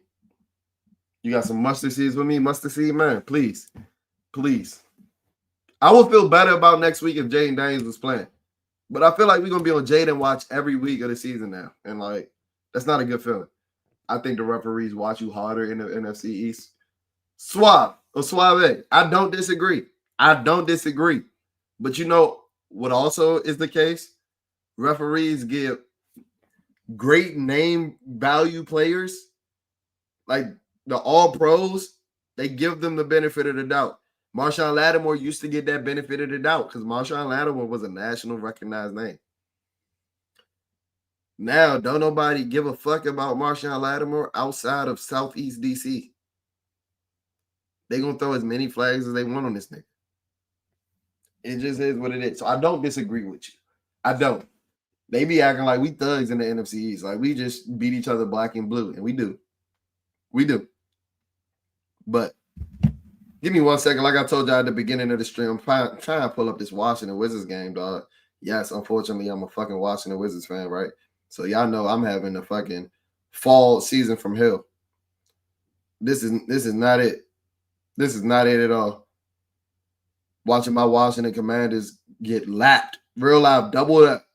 [SPEAKER 1] You got some mustard seeds with me? Mustard seed, man. Please. I would feel better about next week if Jaden Daniels was playing. But I feel like we're going to be on Jaden watch every week of the season now. And, like, that's not a good feeling. I think the referees watch you harder in the NFC East. Suave. I don't disagree. But you know what also is the case? Referees give great name value players, like the all pros, they give them the benefit of the doubt. Marshawn Lattimore used to get that benefit of the doubt because Marshawn Lattimore was a national recognized name. Now, don't nobody give a fuck about Marshawn Lattimore outside of Southeast DC. They gonna throw as many flags as they want on this nigga. It just is what it is. So I don't disagree with you. I don't. They be acting like we thugs in the NFC East. Like we just beat each other black and blue. And we do. We do. But give me 1 second. Like I told y'all at the beginning of the stream, I'm trying to pull up this Washington Wizards game, dog. Yes, unfortunately, I'm a fucking Washington Wizards fan, right? So y'all know I'm having a fucking fall season from hell. This is not it. This is not it at all. Watching my Washington Commanders get lapped, real live, doubled up.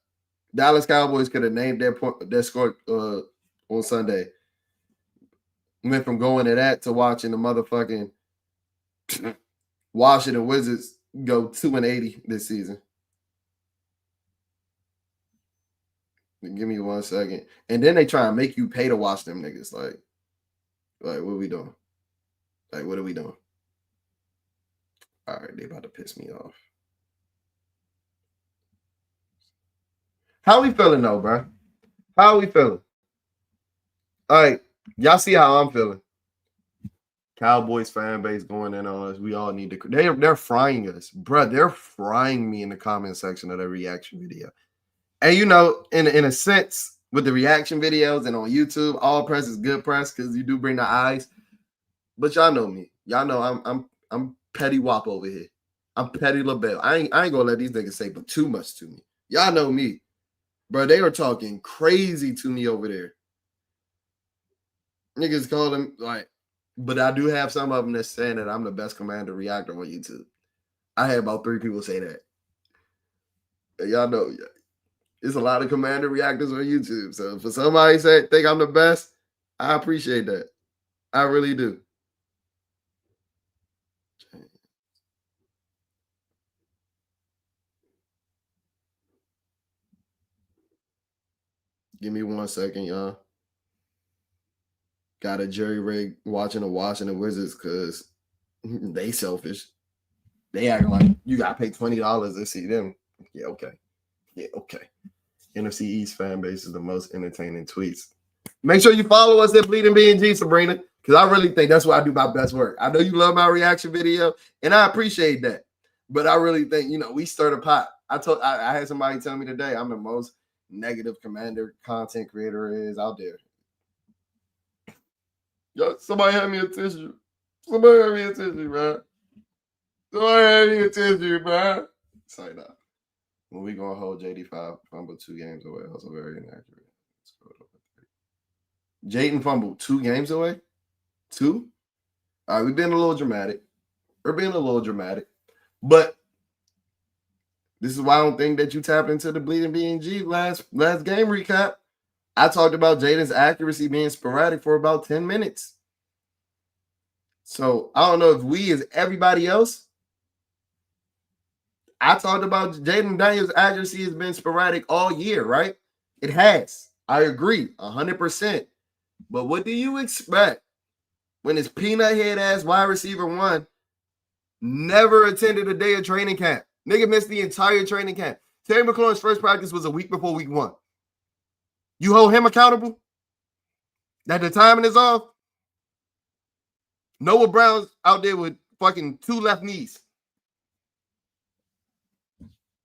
[SPEAKER 1] Dallas Cowboys could have named their score on Sunday. Went from going to that to watching the motherfucking Washington Wizards go 2-80 this season. Give me 1 second. And then they try and make you pay to watch them niggas. Like what are we doing? Like, what are we doing? All right, they about to piss me off. How we feeling though, bro? How we feeling? All right, y'all see how I'm feeling. Cowboys fan base going in on us. We all need to. They're frying us, bro. They're frying me in the comment section of the reaction video. And you know, in a sense, with the reaction videos and on YouTube, all press is good press because you do bring the eyes. But y'all know me. Y'all know I'm petty wop over here. I'm petty LaBelle. I ain't gonna let these niggas say but too much to me. Y'all know me, bro. They were talking crazy to me over there. Niggas call them like, but I do have some of them that's saying that I'm the best commander reactor on YouTube. I had about 3 people say that. And y'all know, there's a lot of commander reactors on YouTube. So for somebody say think I'm the best, I appreciate that. I really do. Give me 1 second, y'all. Got a jury rig watching the Washington Wizards because they selfish. They acting like you got to pay $20 to see them. Yeah, okay. Yeah, okay. NFC East fan base is the most entertaining tweets. Make sure you follow us at Bleeding BNG, Sabrina, because I really think that's where I do my best work. I know you love my reaction video, and I appreciate that. But I really think, we stir the pot. I had somebody tell me today I'm the most negative commander content creator is out there. Yo, somebody hand me a tissue. Somebody hand me a tissue, man. Somebody hand me a tissue, man. Say that. When we gonna hold JD5 fumble 2 games away, also very inaccurate. Jaden fumbled 2 games away. 2. All right, we've been a little dramatic. We're being a little dramatic, but this is why I don't think that you tapped into the Bleeding BNG last game recap. I talked about Jaden's accuracy being sporadic for about 10 minutes. So I don't know if we as everybody else. I talked about Jaden Daniels' accuracy has been sporadic all year, right? It has. I agree 100%. But what do you expect when his peanut head ass wide receiver 1 never attended a day of training camp? Nigga missed the entire training camp. Terry McLaurin's first practice was a week before week 1. You hold him accountable? That the timing is off? Noah Brown's out there with fucking 2 left knees.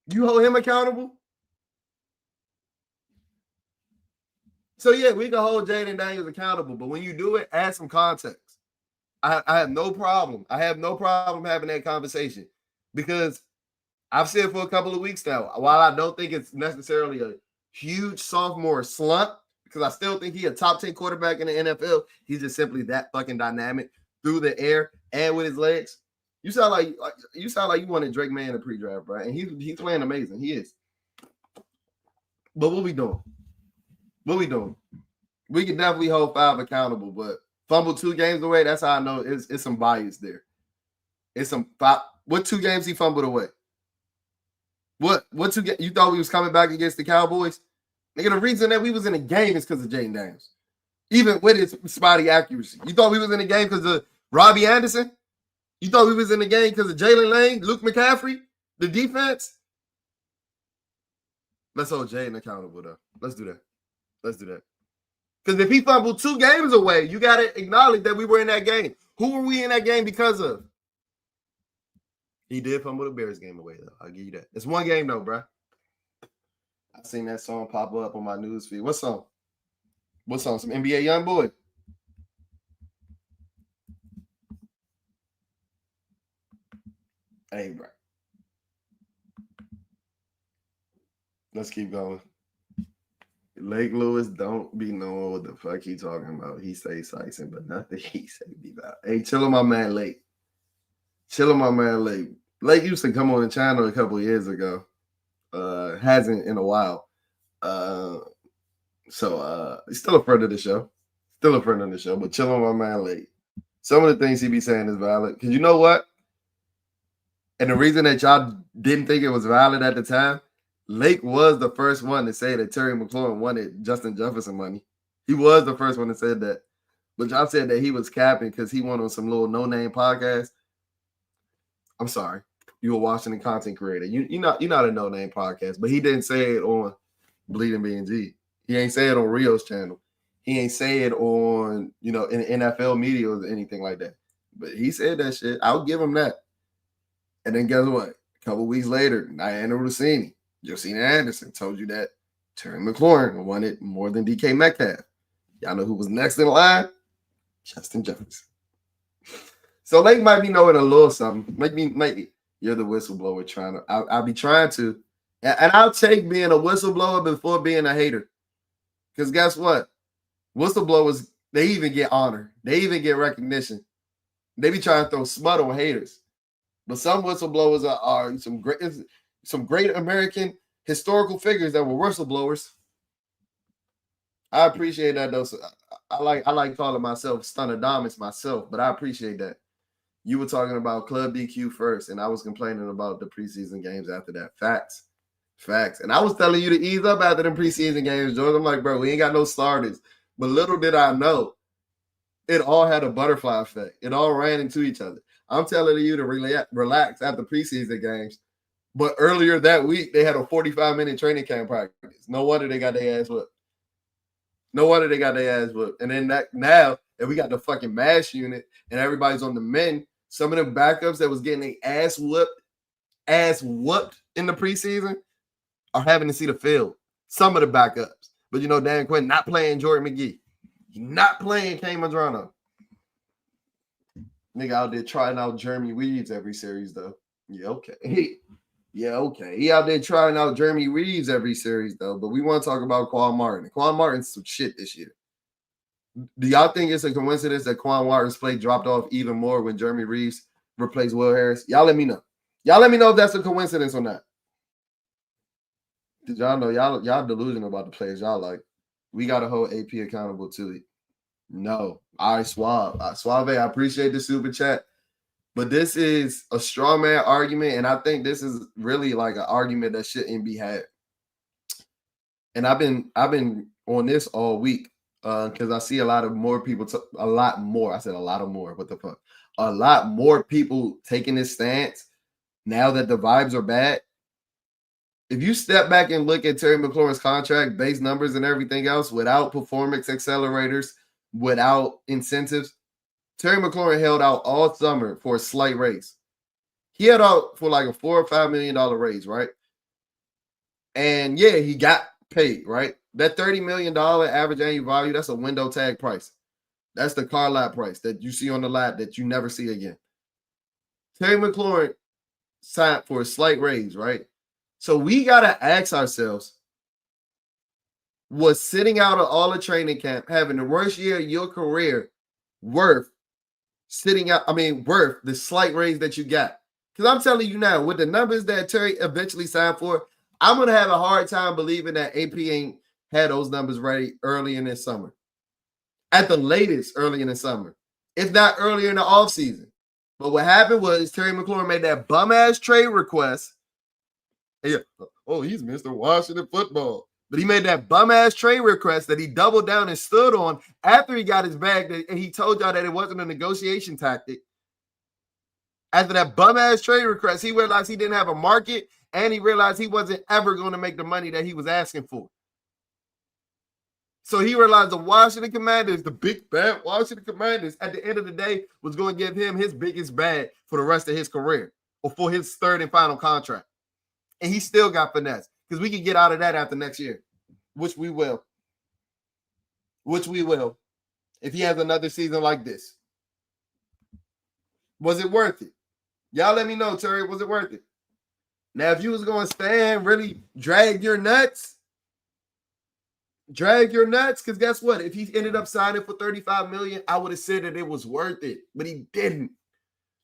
[SPEAKER 1] You hold him accountable? So, yeah, we can hold Jaden Daniels accountable, but when you do it, add some context. I have no problem. I have no problem having that conversation because I've said for a couple of weeks now, while I don't think it's necessarily a huge sophomore slump, because I still think he's a top 10 quarterback in the NFL, he's just simply that fucking dynamic through the air and with his legs. You sound like you wanted Drake May in the pre-draft, bro. And he's playing amazing. He is. But what we doing? What we doing? We can definitely hold 5 accountable, but fumble 2 games away, that's how I know it's some bias there. It's some what 2 games he fumbled away? What 2 games? You thought we was coming back against the Cowboys? Nigga, the reason that we was in the game is because of Jaden Daniels. Even with his spotty accuracy. You thought we was in the game because of Robbie Anderson? You thought we was in the game because of Jalen Lane, Luke McCaffrey, the defense? Let's hold Jaden accountable, though. Let's do that. Let's do that. Because if he fumbled 2 games away, you got to acknowledge that we were in that game. Who were we in that game because of? He did fumble the Bears game away, though. I'll give you that. It's 1 game, though, bro. I seen that song pop up on my news feed. What song? What song? Some NBA Youngboy. Hey, bro. Let's keep going. Lake Lewis don't be knowing what the fuck he talking about. He say Sison, but nothing he say be about. Hey, chill on my man Lake. Chill on my man Lake. Lake used to come on the channel a couple of years ago. Hasn't in a while. So he's still a friend of the show. Still a friend of the show, but chill on my man Lake. Some of the things he be saying is valid. Because you know what? And the reason that y'all didn't think it was valid at the time, Lake was the first one to say that Terry McLaurin wanted Justin Jefferson money. He was the first one that said that. But y'all said that he was capping because he went on some little no-name podcast. I'm sorry. You're a Washington content creator. You're not a no-name podcast, but he didn't say it on Bleeding B&G. He ain't say it on Rio's channel. He ain't say it on, in NFL media or anything like that. But he said that shit. I'll give him that. And then guess what? A couple weeks later, Diana Rossini, Josina Anderson told you that Terry McLaurin wanted more than DK Metcalf. Y'all know who was next in line? Justin Jefferson. So Lake might be knowing a little something. Maybe you're the whistleblower trying to. I'll be trying to. And I'll take being a whistleblower before being a hater. Because guess what? Whistleblowers, they even get honor. They even get recognition. They be trying to throw smut on haters. But some whistleblowers are some great American historical figures that were whistleblowers. I appreciate that though. So I like calling myself Stunnodamus myself, but I appreciate that. You were talking about Club DQ first, and I was complaining about the preseason games after that. Facts. And I was telling you to ease up after the preseason games, George. I'm like, bro, we ain't got no starters. But little did I know, it all had a butterfly effect. It all ran into each other. I'm telling you to relax after preseason games. But earlier that week, they had a 45-minute training camp practice. No wonder they got their ass whipped. And then now that we got the fucking MASH unit and everybody's on the men, some of the backups that was getting their ass whooped in the preseason are having to see the field. Some of the backups. But Dan Quinn not playing Jordan McGee. Not playing Kane Madrano. Nigga out there trying out Jeremy Reeves every series, though. Yeah, okay. He out there trying out Jeremy Reeves every series, though. But we want to talk about Quan Martin. Quan Martin's some shit this year. Do y'all think it's a coincidence that Quan Martin's play dropped off even more when Jeremy Reeves replaced Will Harris? Y'all let me know. Y'all let me know if that's a coincidence or not. Did y'all know y'all delusional about the players y'all like? We got to hold AP accountable to it. No. All right, Suave, I appreciate the super chat. But this is a straw man argument, and I think this is really like an argument that shouldn't be had. And I've been on this all week because I see a lot more people taking this stance now that the vibes are bad. If you step back and look at Terry McLaurin's contract, base numbers and everything else, without performance accelerators, without incentives, Terry McLaurin held out all summer for a slight raise. He held out for like a $4 or $5 million raise, right? And yeah, he got paid, right? That $30 million average annual value, that's a window tag price. That's the car lot price that you see on the lot that you never see again. Terry McLaurin signed for a slight raise, right? So we got to ask ourselves, was sitting out of all the training camp, having the worst year of your career worth the slight raise that you got? Because I'm telling you now, with the numbers that Terry eventually signed for, I'm going to have a hard time believing that AP ain't had those numbers ready early in this summer. At the latest, early in the summer. If not earlier in the offseason. But what happened was Terry McLaurin made that bum-ass trade request. Yeah. Oh, he's Mr. Washington football. But he made that bum-ass trade request that he doubled down and stood on after he got his bag, and he told y'all that it wasn't a negotiation tactic. After that bum-ass trade request, he realized he didn't have a market, and he realized he wasn't ever going to make the money that he was asking for. So he realized the Washington Commanders, the big bad Washington Commanders, at the end of the day, was going to give him his biggest bag for the rest of his career or for his third and final contract. And he still got finesse because we can get out of that after next year, which we will. Which we will if he has another season like this. Was it worth it? Y'all let me know, Terry. Was it worth it? Now, if you was going to stand, really drag your nuts, because guess what? If he ended up signing for $35 million, I would have said that it was worth it, but he didn't.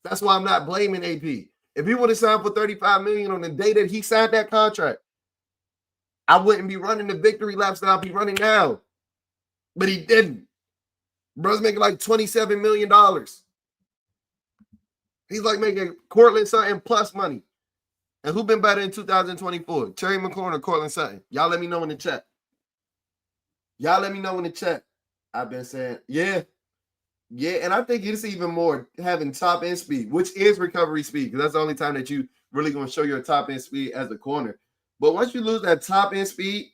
[SPEAKER 1] That's why I'm not blaming AP. If he would have signed for $35 million on the day that he signed that contract, I wouldn't be running the victory laps that I'll be running now. But he didn't. Bro's making like $27 million. He's like making Cortland Sutton plus money. And who been better in 2024? Terry McLaurin or Cortland Sutton? Y'all let me know in the chat. I've been saying, yeah. And I think it's even more having top end speed, which is recovery speed, because that's the only time that you really going to show your top end speed as a corner. But once you lose that top end speed,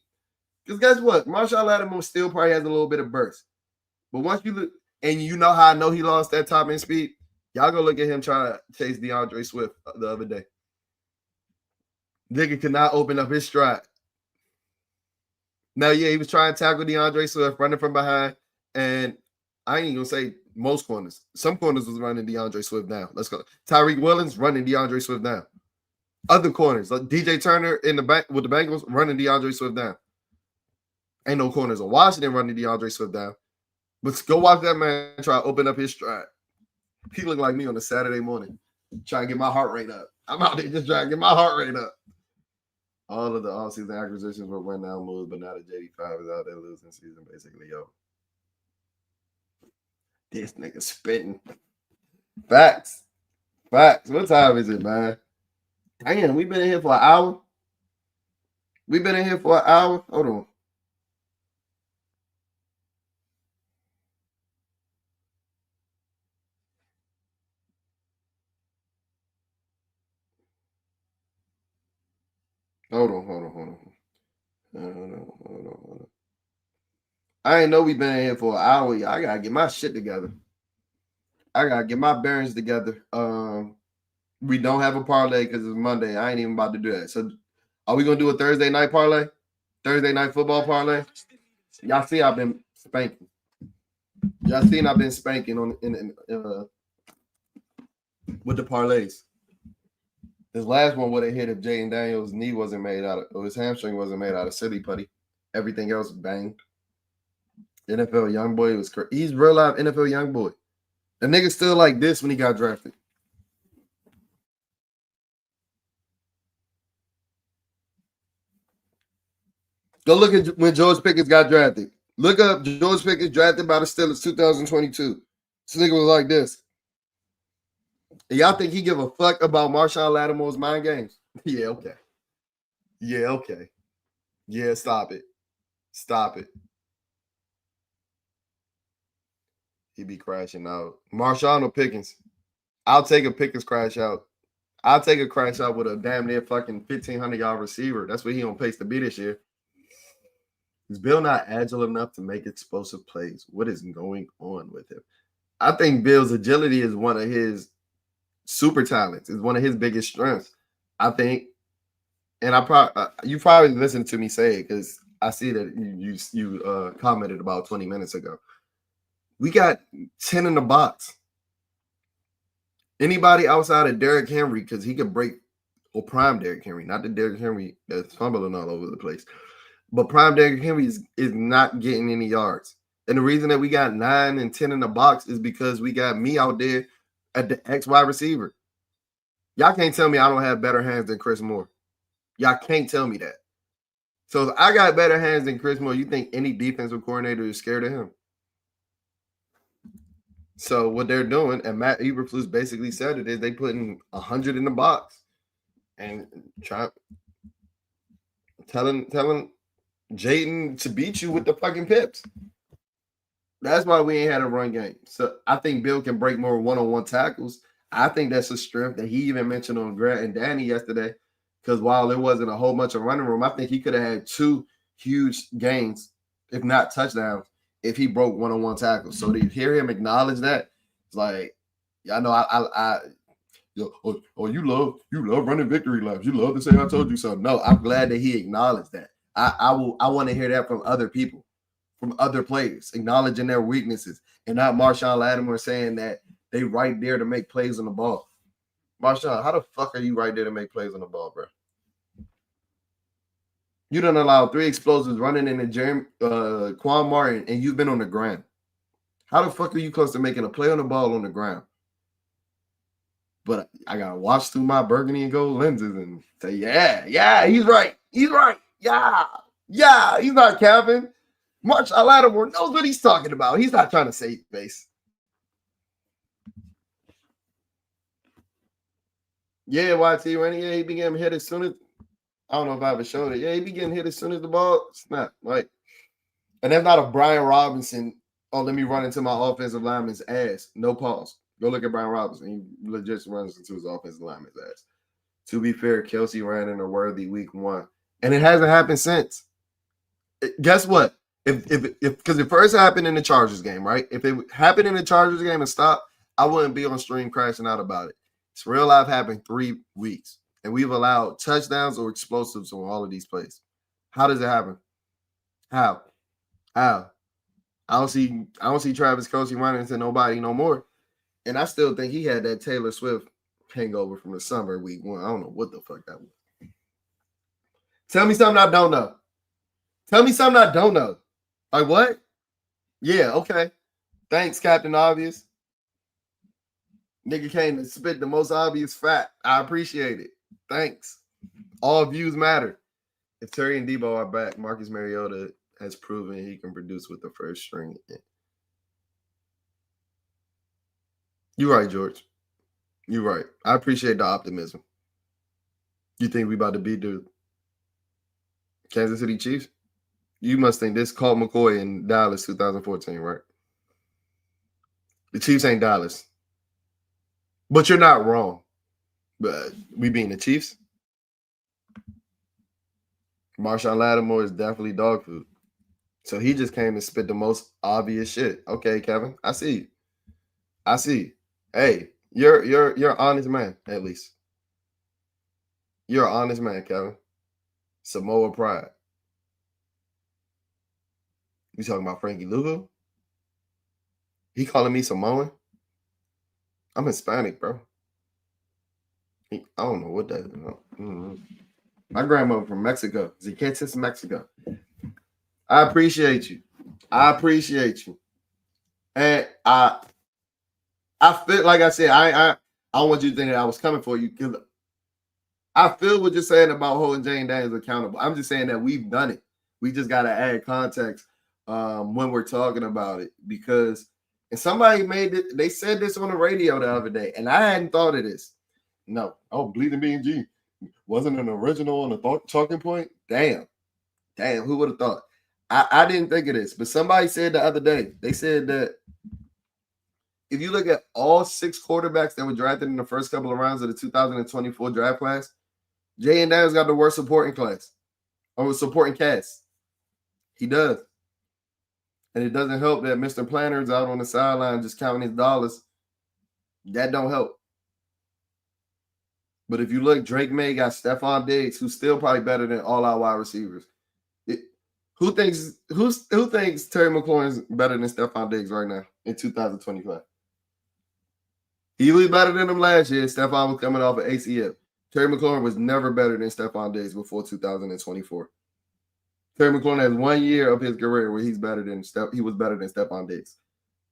[SPEAKER 1] because guess what? Marshall Lattimore still probably has a little bit of burst. But once you look, and you know how I know he lost that top end speed, y'all go look at him trying to chase DeAndre Swift the other day. Nigga could not open up his stride. Now, yeah, he was trying to tackle DeAndre Swift, running from behind, and I ain't gonna say most corners. Some corners was running DeAndre Swift down. Let's go. Tyreek Williams running DeAndre Swift down. Other corners, like DJ Turner in the back with the Bengals, running DeAndre Swift down. Ain't no corners of Washington running DeAndre Swift down. But go watch that man try to open up his stride. He looked like me on a Saturday morning, trying to get my heart rate up. I'm out there just trying to get my heart rate up. All of the offseason acquisitions were win now moves, but now the JD5 is out there losing season, basically, yo. This nigga spitting. Facts. What time is it, man? Damn, we been in here for an hour. Hold on. Hold on. I ain't know we been in here for an hour. I gotta get my shit together. I gotta get my bearings together. We don't have a parlay because it's Monday. I ain't even about to do that. So, are we gonna do a Thursday night parlay? Thursday night football parlay? Y'all see, I've been spanking. Y'all seen I've been spanking on with the parlays. This last one would have hit if Jaden Daniels' knee wasn't made out of, or his hamstring wasn't made out of silly putty. Everything else banged. NFL young boy was crazy. He's real life NFL young boy. The nigga still like this when he got drafted. Go look at when George Pickens got drafted. Look up George Pickens drafted by the Steelers 2022. This nigga was like this. And y'all think he give a fuck about Marshawn Lattimore's mind games? Yeah, okay. Yeah, stop it. He be crashing out. Marshawn or Pickens? I'll take a Pickens crash out. I'll take a crash out with a damn near fucking 1,500-yard receiver. That's what he on pace to be this year. Is Bill not agile enough to make explosive plays? What is going on with him? I think Bill's agility is one of his super talents. Is one of his biggest strengths. I think, and you probably listened to me say it because I see that you commented about 20 minutes ago. We got 10 in the box. Anybody outside of Derrick Henry, because he could break, or prime Derrick Henry, not the Derrick Henry that's fumbling all over the place. But prime Derrick Henry is not getting any yards. And the reason that we got 9 and 10 in the box is because we got me out there at the X wide receiver. Y'all can't tell me I don't have better hands than Chris Moore. Y'all can't tell me that. So if I got better hands than Chris Moore, you think any defensive coordinator is scared of him? So what they're doing, and Matt Eberflus basically said it, is they putting 100 in the box and telling Jaden to beat you with the fucking pips. That's why we ain't had a run game. So I think Bill can break more one-on-one tackles. I think that's a strength that he even mentioned on Grant and Danny yesterday. Because while there wasn't a whole bunch of running room, I think he could have had 2 huge gains if not touchdowns, if he broke one-on-one tackles. So to hear him acknowledge that, it's like, yeah, I know you love running victory laps. You love to say I told you so. No, I'm glad that he acknowledged that. I want to hear that from other people, from other players, acknowledging their weaknesses, and not Marshawn Lattimore saying that they right there to make plays on the ball. Marshawn, how the fuck are you right there to make plays on the ball, bro? You done allowed 3 explosives running in the Quan Martin, and you've been on the ground. How the fuck are you close to making a play on the ball on the ground? But I gotta watch through my burgundy and gold lenses and say, yeah, he's right. He's right. Yeah, he's not capping. Marshawn Lattimore knows what he's talking about. He's not trying to save face. Yeah, YT Rennie, yeah, he began hit as soon as, I don't know if I ever showed it. Yeah, he began hit as soon as the ball snapped. Like, and that's not a Brian Robinson, oh, let me run into my offensive lineman's ass. No pause. Go look at Brian Robinson. He legit runs into his offensive lineman's ass. To be fair, Kelsey ran in a worthy week 1. And it hasn't happened since. Guess what? If because it first happened in the Chargers game, right? If it happened in the Chargers game and stopped, I wouldn't be on stream crashing out about it. It's real life happened 3 weeks. And we've allowed touchdowns or explosives on all of these plays. How does it happen? How? I don't see Travis Kelce running into nobody no more. And I still think he had that Taylor Swift hangover from the summer week 1. I don't know what the fuck that was. Tell me something I don't know. Tell me something I don't know. Like what? Yeah, okay. Thanks, Captain Obvious. Nigga came to spit the most obvious fact. I appreciate it. Thanks. All views matter. If Terry and Debo are back, Marcus Mariota has proven he can produce with the first string. You're right, George. You're right. I appreciate the optimism. You think we about to beat the Kansas City Chiefs? You must think this Colt McCoy in Dallas 2014, right? The Chiefs ain't Dallas. But you're not wrong. But we being the Chiefs? Marshawn Lattimore is definitely dog food. So he just came and spit the most obvious shit. Okay, Kevin, I see you. Hey, you're an honest man, at least. You're an honest man, Kevin. Samoa pride. You talking about Frankie Lugo? He calling me Samoan? I'm Hispanic, bro. I don't know what that is. Mm-hmm. My grandmother from Mexico. Ziquetes, Mexico. I appreciate you. And I feel like I said, I don't want you to think that I was coming for you because I feel what you're saying about holding Jane Daniels accountable. I'm just saying that we've done it. We just got to add context when we're talking about it because and somebody made it. They said this on the radio the other day, and I hadn't thought of this. No, Bleeding Bean G wasn't an original on a talking point. Damn, who would have thought? I didn't think of this, but somebody said the other day. They said that if you look at all 6 quarterbacks that were drafted in the first couple of rounds of the 2024 draft class, Jay and Daniels got the worst supporting class or supporting cast. He does. And it doesn't help that Mr. Planner's out on the sideline just counting his dollars. That don't help. But if you look, Drake May got Stephon Diggs, who's still probably better than all our wide receivers. Who thinks Terry McLaurin's better than Stephon Diggs right now in 2025? He was better than him last year. Stephon was coming off an ACL. Terry McLaurin was never better than Stephon Diggs before 2024. Terry McLaurin has 1 year of his career where he was better than Stephon Diggs.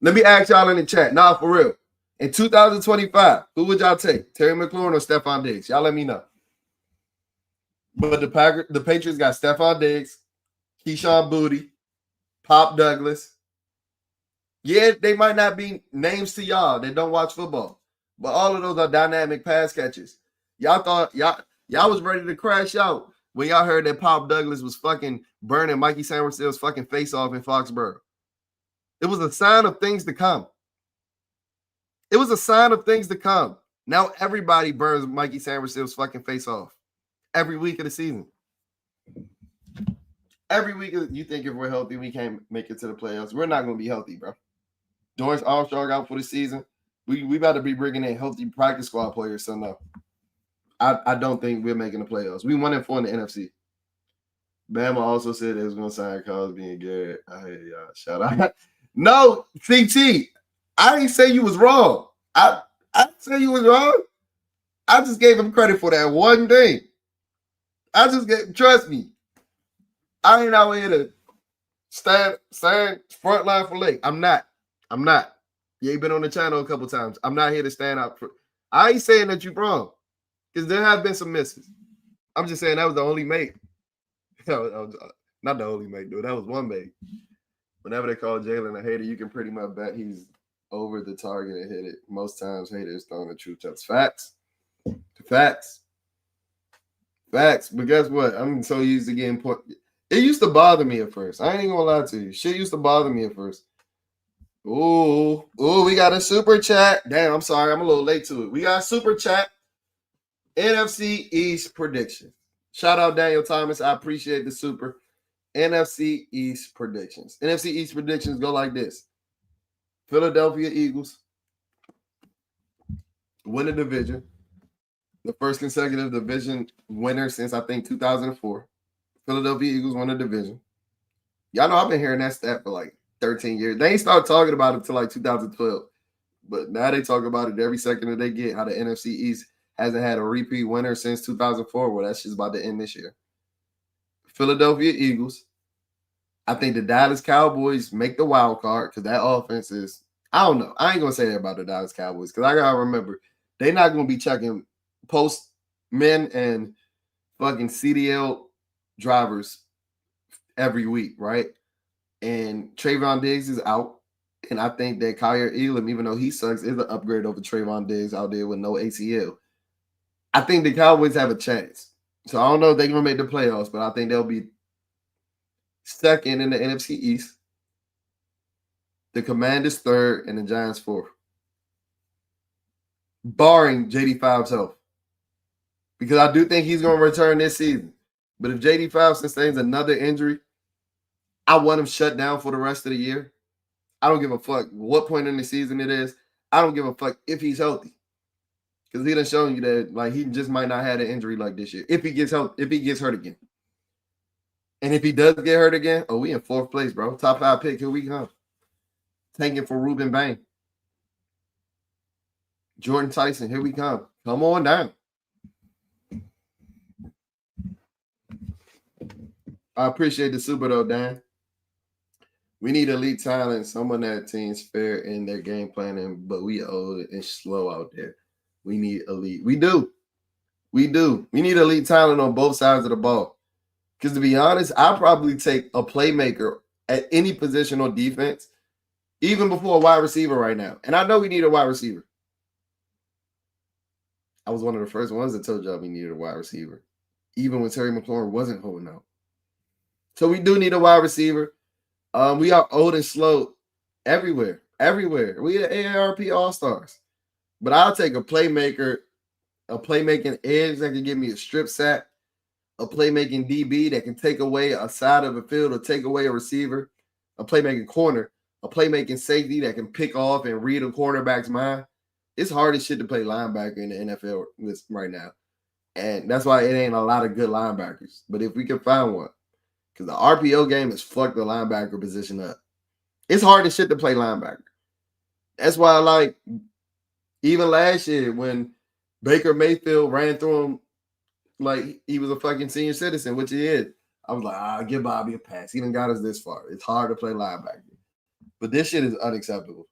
[SPEAKER 1] Let me ask y'all in the chat. Nah, for real. In 2025, who would y'all take? Terry McLaurin or Stephon Diggs? Y'all let me know. But the Patriots got Stephon Diggs, Keyshawn Boutte, Pop Douglas. Yeah, they might not be names to y'all that don't watch football, but all of those are dynamic pass catches. Y'all thought y'all was ready to crash out when y'all heard that Pop Douglas was fucking burning Mikey Samuel's fucking face off in Foxborough. It was a sign of things to come. Now everybody burns Mikey Samuel's fucking face off every week of the season. Every week, you think if we're healthy, we can't make it to the playoffs. We're not going to be healthy, bro. Dorrance Armstrong out for the season. We about to be bringing in healthy practice squad players. So no, I don't think we're making the playoffs. We 1-4 in the NFC. Bama also said they was going to sign Cosby and Garrett. I hear y'all. Shout out. No, CT. I didn't say you was wrong. I didn't say you was wrong. I just gave him credit for that one thing. Trust me. I ain't out here to stand front line for Lake. I'm not. You ain't been on the channel a couple times. I'm not here to stand out for. I ain't saying that you're wrong, because there have been some misses. I'm just saying that was the only mate. Not the only mate, dude. That was one mate. Whenever they call Jalen a hater, you can pretty much bet he's over the target and hit it. Most times, haters throwing the truth ups. Facts. But guess what? I'm so used to getting put. It used to bother me at first. I ain't even gonna lie to you. Shit used to bother me at first. Ooh, we got a super chat. Damn, I'm sorry. I'm a little late to it. We got a super chat. NFC East prediction. Shout out Daniel Thomas. I appreciate the super. NFC East predictions. NFC East predictions go like this. Philadelphia Eagles win the division. The first consecutive division winner since, I think, 2004. Philadelphia Eagles won the division. Y'all know I've been hearing that stat for like 13 years. They ain't started talking about it until like 2012. But now they talk about it every second that they get, how the NFC East hasn't had a repeat winner since 2004. Well, that's just about to end this year. Philadelphia Eagles. I think the Dallas Cowboys make the wild card because that offense is, I don't know. I ain't going to say that about the Dallas Cowboys because I got to remember, they're not going to be checking post men and fucking CDL drivers every week, right? And Trayvon Diggs is out. And I think that Kyer Elam, even though he sucks, is an upgrade over Trayvon Diggs out there with no ACL. I think the Cowboys have a chance. So I don't know if they're going to make the playoffs, but I think they'll be second in the NFC East. The Commanders third and the Giants fourth. Barring JD5's health. Because I do think he's going to return this season. But if JD5 sustains another injury, I want him shut down for the rest of the year. I don't give a fuck what point in the season it is. I don't give a fuck if he's healthy. Because he done shown you that like he just might not have an injury like this year. If he gets hurt again. And if he does get hurt again, we in fourth place, bro. Top 5 pick, here we come. Tanking for Ruben Bain. Jordan Tyson, here we come. Come on down. I appreciate the super though, Dan. We need elite talent, someone that team's fair in their game planning, but we old and slow out there. We need elite. We do. We need elite talent on both sides of the ball. Because to be honest, I'll probably take a playmaker at any position on defense, even before a wide receiver right now. And I know we need a wide receiver. I was one of the first ones that told y'all we needed a wide receiver, even when Terry McLaurin wasn't holding out. So we do need a wide receiver. We are old and slow everywhere. We are AARP All-Stars. But I'll take a playmaker, a playmaking edge that can give me a strip sack, a playmaking DB that can take away a side of the field or take away a receiver, a playmaking corner, a playmaking safety that can pick off and read a cornerback's mind. It's hard as shit to play linebacker in the NFL right now. And that's why it ain't a lot of good linebackers. But if we can find one, because the RPO game has fucked the linebacker position up. It's hard as shit to play linebacker. That's why I like, even last year when Baker Mayfield ran through him like he was a fucking senior citizen, which he is. I was like, give Bobby a pass. He done got us this far. It's hard to play linebacker. But this shit is unacceptable.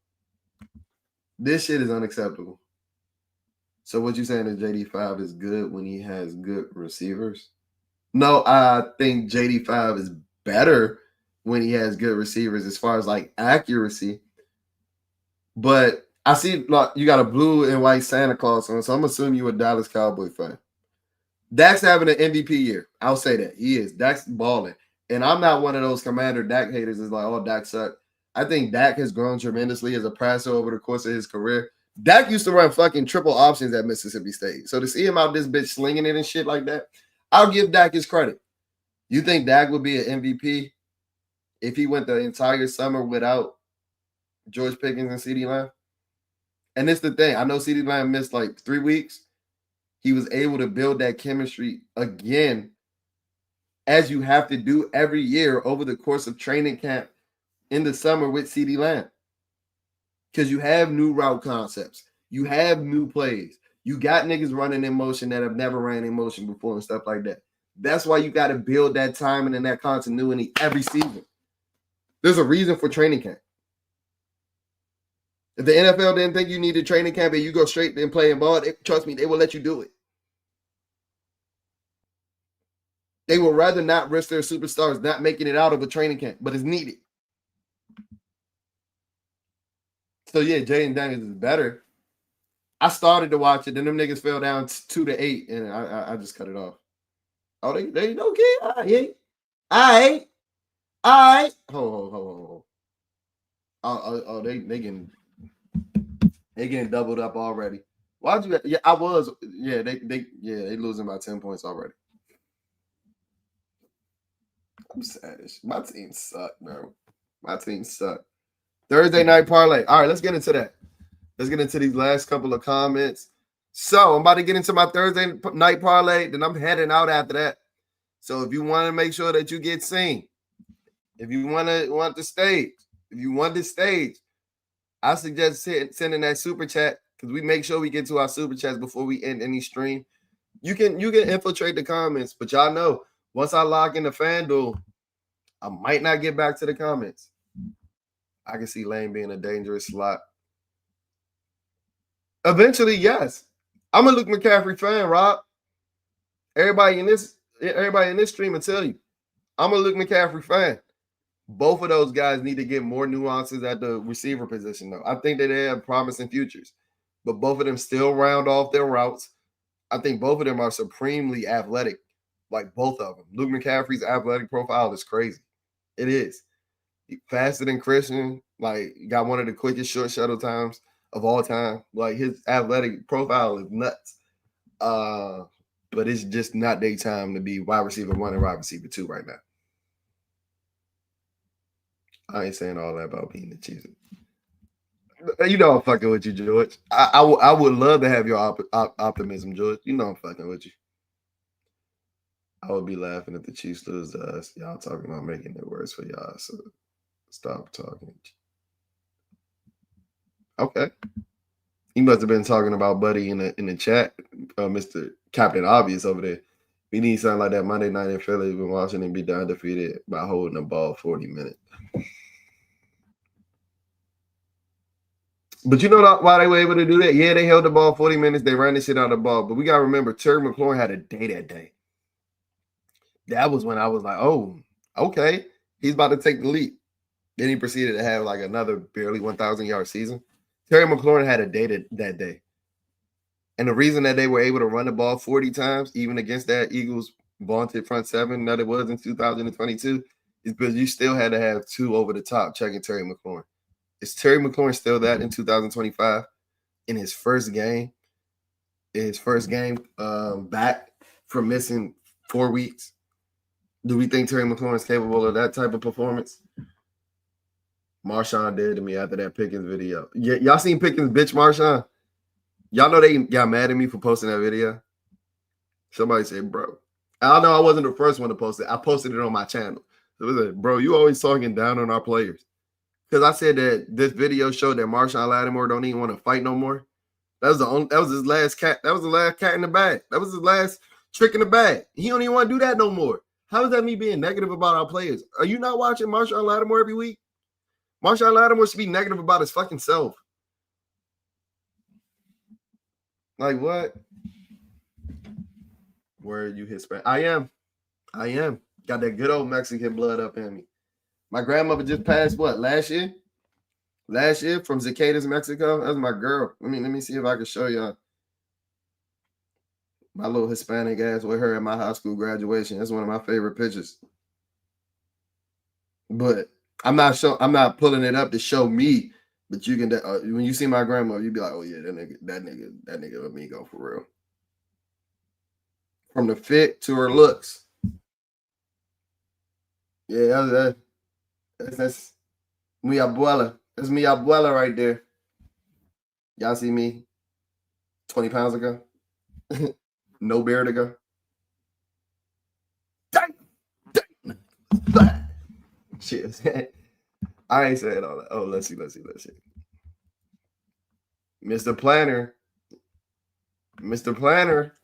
[SPEAKER 1] So what you saying is JD5 is good when he has good receivers? No, I think JD5 is better when he has good receivers as far as like accuracy. But I see like you got a blue and white Santa Claus on, so I'm assuming you're a Dallas Cowboy fan. Dak's having an MVP year. I'll say that. He is. Dak's balling. And I'm not one of those Commander Dak haters that's like, oh, Dak sucked. I think Dak has grown tremendously as a passer over the course of his career. Dak used to run fucking triple options at Mississippi State. So to see him out this bitch slinging it and shit like that, I'll give Dak his credit. You think Dak would be an MVP if he went the entire summer without George Pickens and CeeDee Lamb? And it's the thing. I know CeeDee Lamb missed like 3 weeks. He was able to build that chemistry again, as you have to do every year over the course of training camp in the summer with CeeDee Lamb. Because you have new route concepts. You have new plays. You got niggas running in motion that have never ran in motion before and stuff like that. That's why you got to build that timing and that continuity every season. There's a reason for training camp. If the NFL didn't think you needed training camp and you go straight and playing ball, trust me, they will let you do it. They would rather not risk their superstars not making it out of a training camp, but it's needed. So yeah, Jaden Daniels is better. I started to watch it, then them niggas fell down 2-8, and I just cut it off. Oh, they okay. All right. Ho. Oh, they getting doubled up already. Why'd you? Yeah, I was. Yeah, they losing by 10 points already. I'm sad. My team suck, bro. My team suck. Thursday night parlay. All right, let's get into that. Let's get into these last couple of comments. So I'm about to get into my Thursday night parlay. Then I'm heading out after that. So if you want to make sure that you get seen, if you want the stage, I suggest sending that super chat, because we make sure we get to our super chats before we end any stream. You can infiltrate the comments, but y'all know once I log into FanDuel, I might not get back to the comments. I can see Lane being a dangerous slot. Eventually, yes. I'm a Luke McCaffrey fan, Rob. Everybody in this stream will tell you, I'm a Luke McCaffrey fan. Both of those guys need to get more nuances at the receiver position, though. I think that they have promising futures, but both of them still round off their routes. I think both of them are supremely athletic, like both of them. Luke McCaffrey's athletic profile is crazy. It is. Faster than Christian, like got one of the quickest short shuttle times of all time. Like his athletic profile is nuts. But it's just not their time to be wide receiver 1 and wide receiver 2 right now. I ain't saying all that about being the Chiefs. You know I'm fucking with you, George. I would love to have your optimism, George. You know I'm fucking with you. I would be laughing if the Chiefs lose to us. Y'all talking about making it worse for y'all, so stop talking. Okay. He must have been talking about Buddy in the chat, Mr. Captain Obvious over there. We need something like that Monday night in Philly when Washington be undefeated by holding the ball 40 minutes. But you know why they were able to do that? Yeah, they held the ball 40 minutes. They ran the shit out of the ball. But we got to remember, Terry McLaurin had a day that day. That was when I was like, oh, okay. He's about to take the lead. Then he proceeded to have like another barely 1,000-yard season. Terry McLaurin had a day that day. And the reason that they were able to run the ball 40 times, even against that Eagles vaunted front seven that it was in 2022, is because you still had to have 2 over the top checking Terry McLaurin. Is Terry McLaurin still that in 2025 in his first game? Back from missing 4 weeks? Do we think Terry McLaurin is capable of that type of performance? Marshawn did to me after that Pickens video. Y'all seen Pickens bitch Marshawn? Y'all know they got mad at me for posting that video? Somebody said, bro. I know I wasn't the first one to post it. I posted it on my channel. It was like, bro, you always talking down on our players. Because I said that this video showed that Marshawn Lattimore don't even want to fight no more. That was his last cat. That was the last cat in the bag. That was his last trick in the bag. He don't even want to do that no more. How is that me being negative about our players? Are you not watching Marshawn Lattimore every week? Marshawn Lattimore should be negative about his fucking self. Like what? Where are you Hispanic? I am. Got that good old Mexican blood up in me. My grandmother just passed what, last year? Last year from Zacatecas, Mexico. That was my girl. Let me see if I can show y'all my little Hispanic ass with her at my high school graduation. That's one of my favorite pictures. But I'm not pulling it up to show me. But you can when you see my grandma, you be like, oh yeah, that nigga let me go for real. From the fit to her looks. Yeah, that's mi abuela. That's mi abuela right there. Y'all see me 20 pounds ago? No beard ago. Dang, dang. Shit. I ain't saying all that. Oh, let's see. Mr. Planner. Mr. Planner.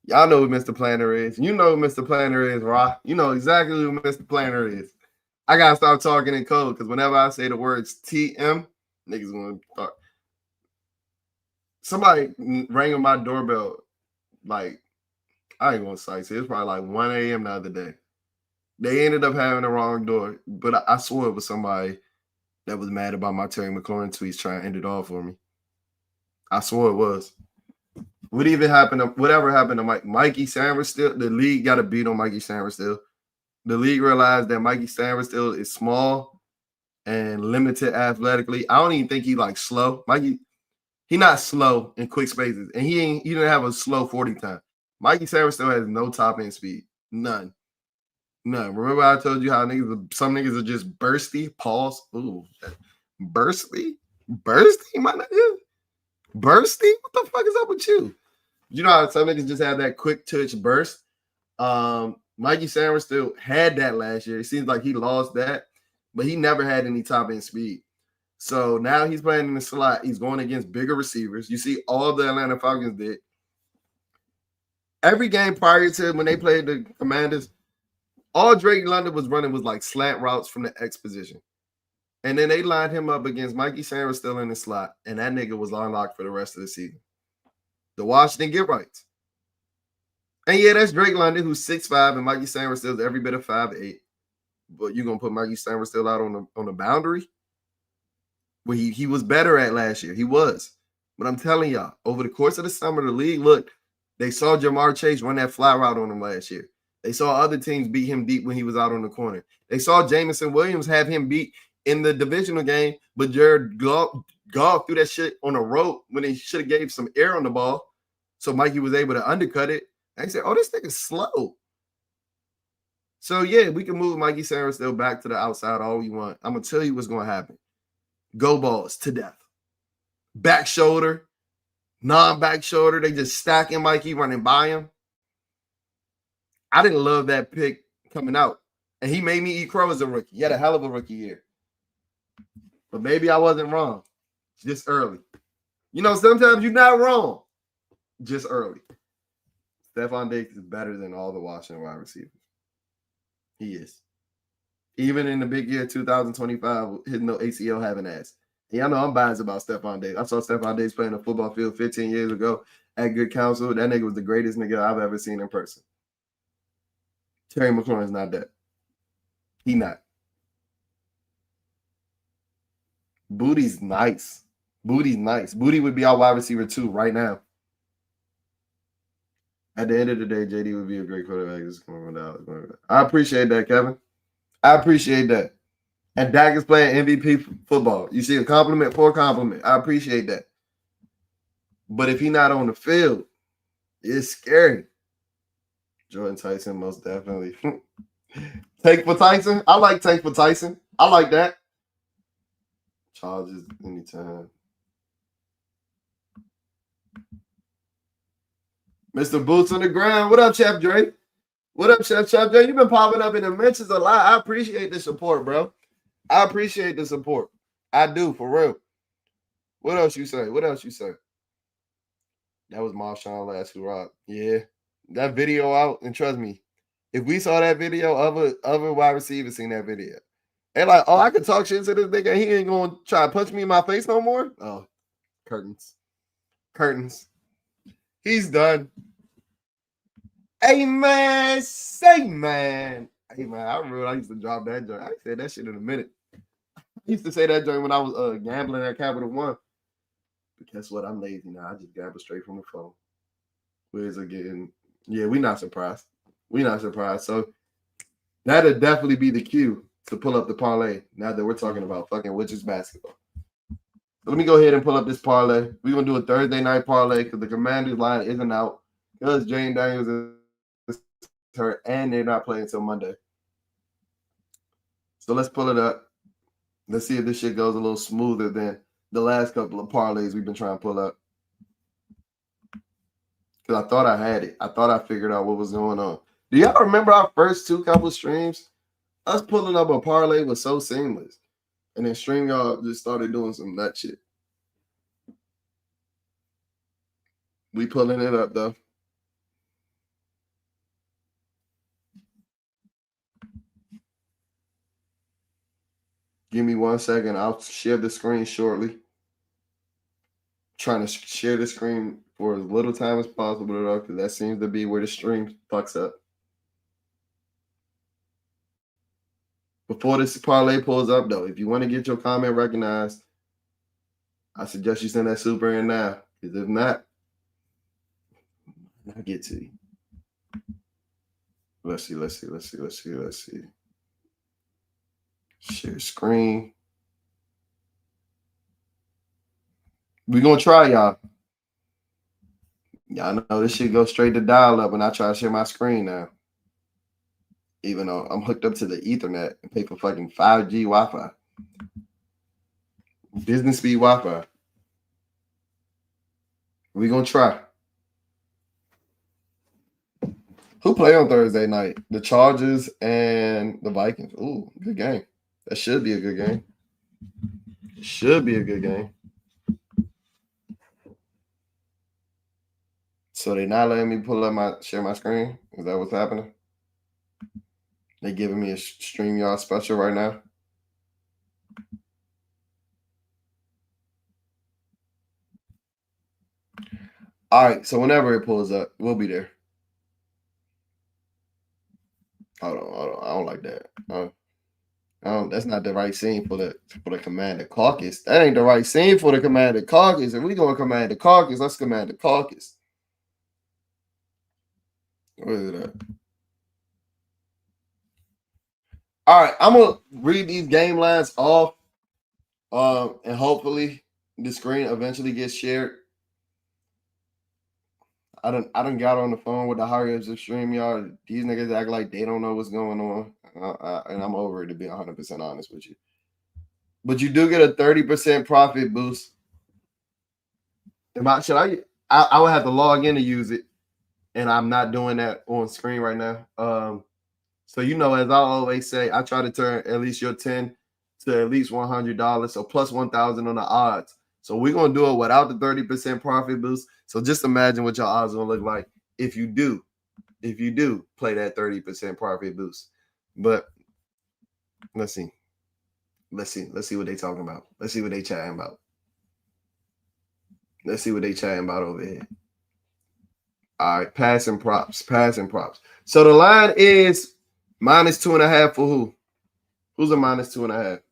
[SPEAKER 1] Y'all know who Mr. Planner is. You know who Mr. Planner is, Ra. You know exactly who Mr. Planner is. I gotta stop talking in code because whenever I say the words TM, niggas gonna talk. Somebody rang on my doorbell, like, I ain't gonna say it. It's probably like 1 a.m. the other day. They ended up having the wrong door, but I swore it was somebody that was mad about my Terry McLaurin tweets trying to end it all for me. I swore it was. Whatever happened to Mikey Sainristil, the league got a beat on Mikey Sainristil. The league realized that Mikey Sainristil is small and limited athletically. I don't even think he like slow. Mikey, he not slow in quick spaces, and he didn't have a slow 40 time. Mikey Sainristil has no top end speed. None. Remember I told you how some niggas are just bursty? Pause. Ooh. Bursty? Bursty, my nigga? Bursty? What the fuck is up with you? You know how some niggas just have that quick touch burst? Mikey Sainristil had that last year. It seems like he lost that, but he never had any top end speed. So now he's playing in the slot. He's going against bigger receivers. You see all the Atlanta Falcons did. Every game prior to when they played the Commanders, all Drake London was running was like slant routes from the X position. And then they lined him up against Mikey Sainristil in the slot, and that nigga was unlocked for the rest of the season. The Washington get rights. And yeah, that's Drake London, who's 6'5", and Mikey Sainristil is every bit of 5'8". But you're gonna put Mikey Sainristil out on the boundary? Well, he was better at last year. He was. But I'm telling y'all, over the course of the summer, the league, look, they saw Jamar Chase run that fly route on him last year. They saw other teams beat him deep when he was out on the corner. They saw Jameson Williams have him beat in the divisional game, but Jared Goff threw that shit on a rope when he should have gave some air on the ball. So Mikey was able to undercut it. And he said, oh, this nigga's slow. So, yeah, we can move Mikey Sainristil back to the outside all we want. I'm going to tell you what's going to happen. Go balls to death. Back shoulder, non-back shoulder. They just stacking Mikey, running by him. I didn't love that pick coming out. And he made me eat crow as a rookie. He had a hell of a rookie year. But maybe I wasn't wrong. Just early. You know, sometimes you're not wrong. Just early. Stephon Diggs is better than all the Washington wide receivers. He is. Even in the big year 2025, hitting no ACL having ass. Yeah, I know I'm biased about Stephon Diggs. I saw Stephon Diggs playing a football field 15 years ago at Good Counsel. That nigga was the greatest nigga I've ever seen in person. Terry McLaurin's not that. He not. Booty's nice. Booty would be our wide receiver too right now. At the end of the day, JD would be a great quarterback. I appreciate that, Kevin. I appreciate that. And Dak is playing MVP football. You see a compliment for a compliment. I appreciate that. But if he's not on the field, it's scary. Jordan Tyson, most definitely. Tank for Tyson? I like Tank for Tyson. I like that. Charges anytime. Mr. Boots on the ground. What up, Chef Dre? What up, Chef Dre? You've been popping up in the mentions a lot. I appreciate the support, bro. I appreciate the support. I do, for real. What else you say? That was Marshawn last who rocked. Yeah. That video out, and trust me, if we saw that video, other wide receivers seen that video. They're like, oh, I can talk shit to this nigga. He ain't going to try to punch me in my face no more. Oh, curtains. He's done. Hey, man. I remember I used to drop that joint. I said that shit in a minute. I used to say that joint when I was gambling at Capital One. But guess what? I'm lazy now. I just gamble straight from the phone. Where's again? Yeah, we're not surprised. So that'll definitely be the cue to pull up the parlay now that we're talking about fucking Witches basketball. So let me go ahead and pull up this parlay. We're going to do a Thursday night parlay because the Commanders line isn't out because Jane Daniels is hurt and they're not playing until Monday. So let's pull it up. Let's see if this shit goes a little smoother than the last couple of parlays we've been trying to pull up. Because I thought I had it. I thought I figured out what was going on. Do y'all remember our first two couple streams? Us pulling up a parlay was so seamless. And then StreamYard just started doing some nut shit. We pulling it up though. Give me 1 second. I'll share the screen shortly. Trying to share the screen for as little time as possible though, because that seems to be where the stream fucks up. Before this parlay pulls up though, if you want to get your comment recognized, I suggest you send that super in now. Because if not, I'll get to you. Let's see. Share screen. We're gonna try, y'all. Y'all know this shit goes straight to dial up when I try to share my screen now. Even though I'm hooked up to the Ethernet and pay for fucking 5G Wi-Fi. Business speed Wi-Fi. We're gonna try. Who play on Thursday night? The Chargers and the Vikings. Ooh, good game. That should be a good game. Should be a good game. So they not letting me pull up share my screen? Is that what's happening? They giving me a StreamYard special right now. All right, so whenever it pulls up, we'll be there. Hold on. I don't like that. That's not the right scene for the Commander Caucus. That ain't the right scene for the Commander Caucus. If we gonna command the caucus, let's command the caucus. Where is it at? All right, I'm gonna read these game lines off, and hopefully the screen eventually gets shared. I done got on the phone with the higher ups of StreamYard. These niggas act like they don't know what's going on, and I'm over it, to be 100% honest with you. But you do get a 30% profit boost. I would have to log in to use it, and I'm not doing that on screen right now. So as I always say, I try to turn at least your 10 to at least $100, so plus 1,000 on the odds. So we're gonna do it without the 30% profit boost. So just imagine what your odds gonna look like if you do play that 30% profit boost. But let's see what they talking about. Let's see what they chatting about. Let's see what they chatting about over here. All right, passing props. So the line is -2.5 for who? Who's a -2.5?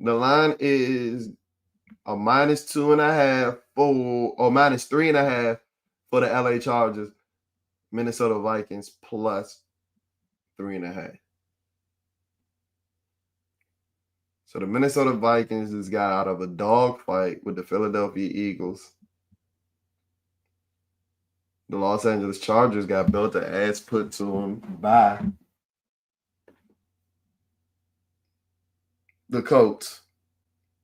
[SPEAKER 1] The line is a -2.5 or -3.5 for the LA Chargers, Minnesota Vikings plus 3.5. So the Minnesota Vikings has got out of a dogfight with the Philadelphia Eagles. The Los Angeles Chargers got built an ass put to them by the Colts.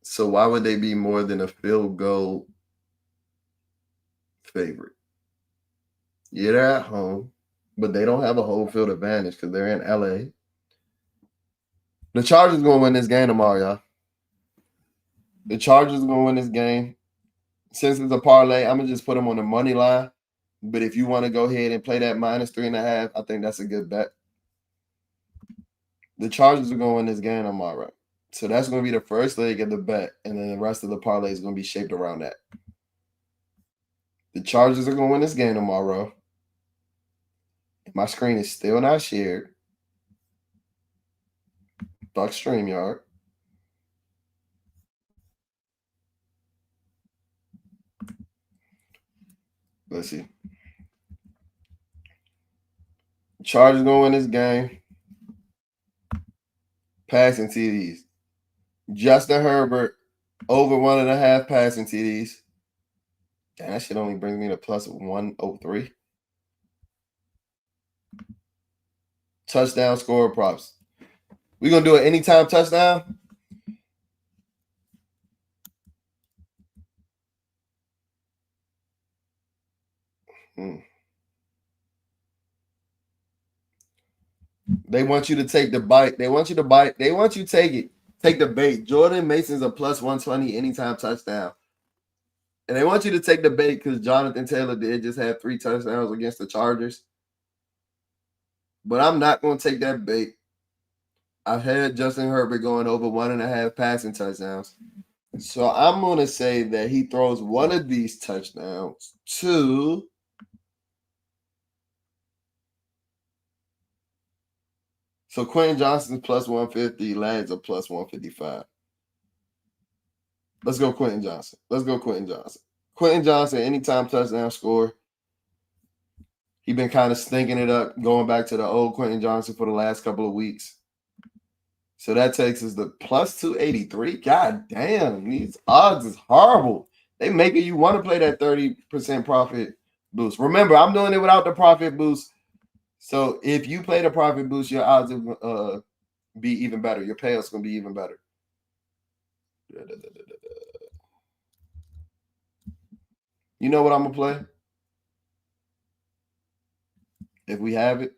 [SPEAKER 1] So why would they be more than a field goal favorite? Yeah, they're at home, but they don't have a home field advantage because they're in LA. The Chargers going to win this game tomorrow, y'all. The Chargers going to win this game. Since it's a parlay, I'm going to just put them on the money line. But if you want to go ahead and play that -3.5, I think that's a good bet. The Chargers are going to win this game tomorrow. So that's going to be the first leg of the bet. And then the rest of the parlay is going to be shaped around that. The Chargers are going to win this game tomorrow. My screen is still not shared. Fuck StreamYard. Let's see. Chargers going to win this game. Passing TDs. Justin Herbert over 1.5 passing TDs. Damn, that shit only brings me to plus 103. touchdown score props. We're going to do an anytime touchdown. They want you to take the bite. They want you to bite. They want you to take it. Take the bait. Jordan Mason's a plus 120 anytime touchdown. And they want you to take the bait because Jonathan Taylor did just have 3 touchdowns against the Chargers. But I'm not going to take that bait. I've had Justin Herbert going over 1.5 passing touchdowns. So I'm going to say that he throws one of these touchdowns to So Quentin Johnson's plus 150, Ladd's a plus 155. Let's go Quentin Johnson. Quentin Johnson, anytime touchdown score. He's been kind of stinking it up, going back to the old Quentin Johnson for the last couple of weeks. So that takes us to plus 283. God damn, these odds is horrible. They making you want to play that 30% profit boost. Remember, I'm doing it without the profit boost. So if you play the profit boost, your odds will be even better. Your payouts going to be even better. You know what I'm going to play? If we have it.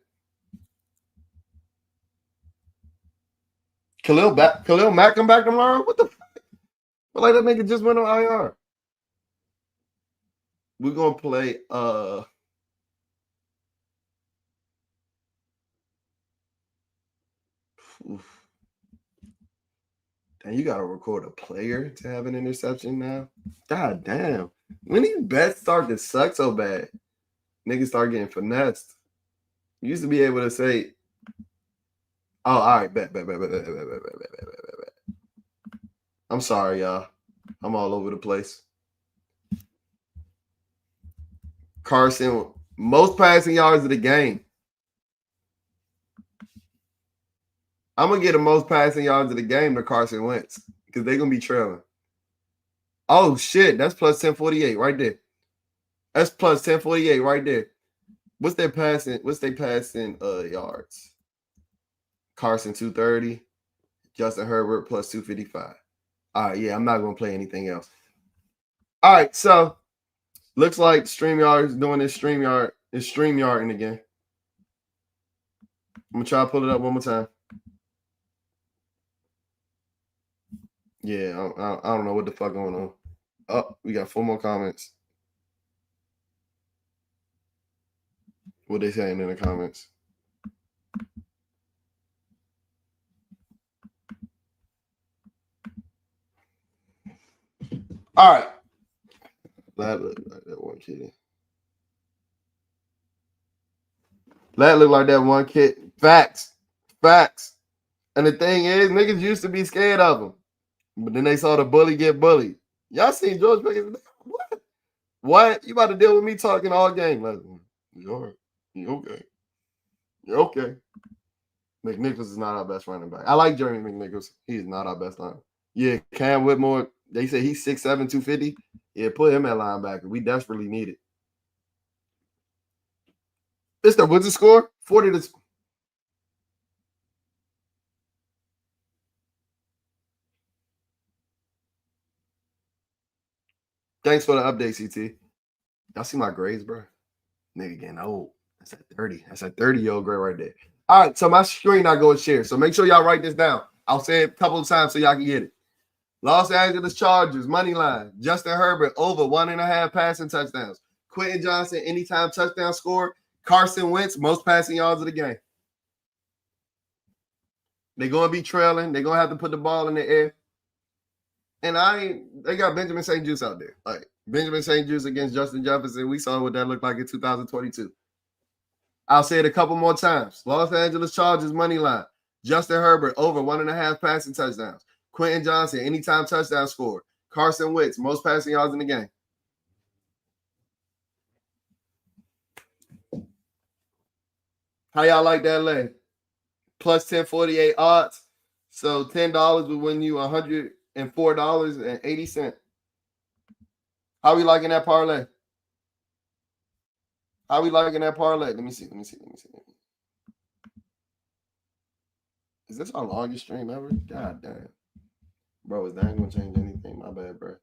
[SPEAKER 1] Khalil Mack come back tomorrow? What the fuck? But like that nigga just went on IR. We're going to play Damn, you got to record a player to have an interception now? God damn. When these bets start to suck so bad, niggas start getting finessed. You used to be able to say, oh, all right, bet. I'm sorry, y'all. I'm all over the place. Carson, most passing yards of the game. I'm going to get the most passing yards of the game to Carson Wentz because they're going to be trailing. Oh, shit. That's plus 1048 right there. That's plus 1048 right there. What's their passing yards? Carson 230. Justin Herbert plus 255. All right, yeah, I'm not going to play anything else. All right, so looks like StreamYard is doing this StreamYarding again. I'm going to try to pull it up one more time. Yeah, I don't know what the fuck going on. Oh, we got 4 more comments. What they saying in the comments? All right. That look like that one kid. That look like that one kid. Facts. And the thing is, niggas used to be scared of him. But then they saw the bully get bullied. Y'all seen George Pickens? What? You about to deal with me talking all game? Like, you all right. You're okay. McNichols is not our best running back. I like Jeremy McNichols. He is not our best linebacker. Yeah, Cam Whitmore, they say he's 6'7", 250. Yeah, put him at linebacker. We desperately need it. What's the score? 40 to... Thanks for the update, CT. Y'all see my grades, bro? Nigga getting old. That's at 30. That's a 30-year-old grade right there. All right, so my screen not going to share. So make sure y'all write this down. I'll say it a couple of times so y'all can get it. Los Angeles Chargers, money line. Justin Herbert, over 1.5 passing touchdowns. Quentin Johnson, anytime touchdown score. Carson Wentz, most passing yards of the game. They're going to be trailing. They're going to have to put the ball in the air. And they got Benjamin St. Juste out there. Like Benjamin St. Juste against Justin Jefferson. We saw what that looked like in 2022. I'll say it a couple more times. Los Angeles Chargers, money line. Justin Herbert, over 1.5 passing touchdowns. Quentin Johnson, anytime touchdown score. Carson Wentz, most passing yards in the game. How y'all like that lay? Plus 1048 odds. So $10 will win you $104.80. How we liking that parlay? Let me see. Is this our longest stream ever? God damn. Bro, is Dan gonna change anything? My bad, bro.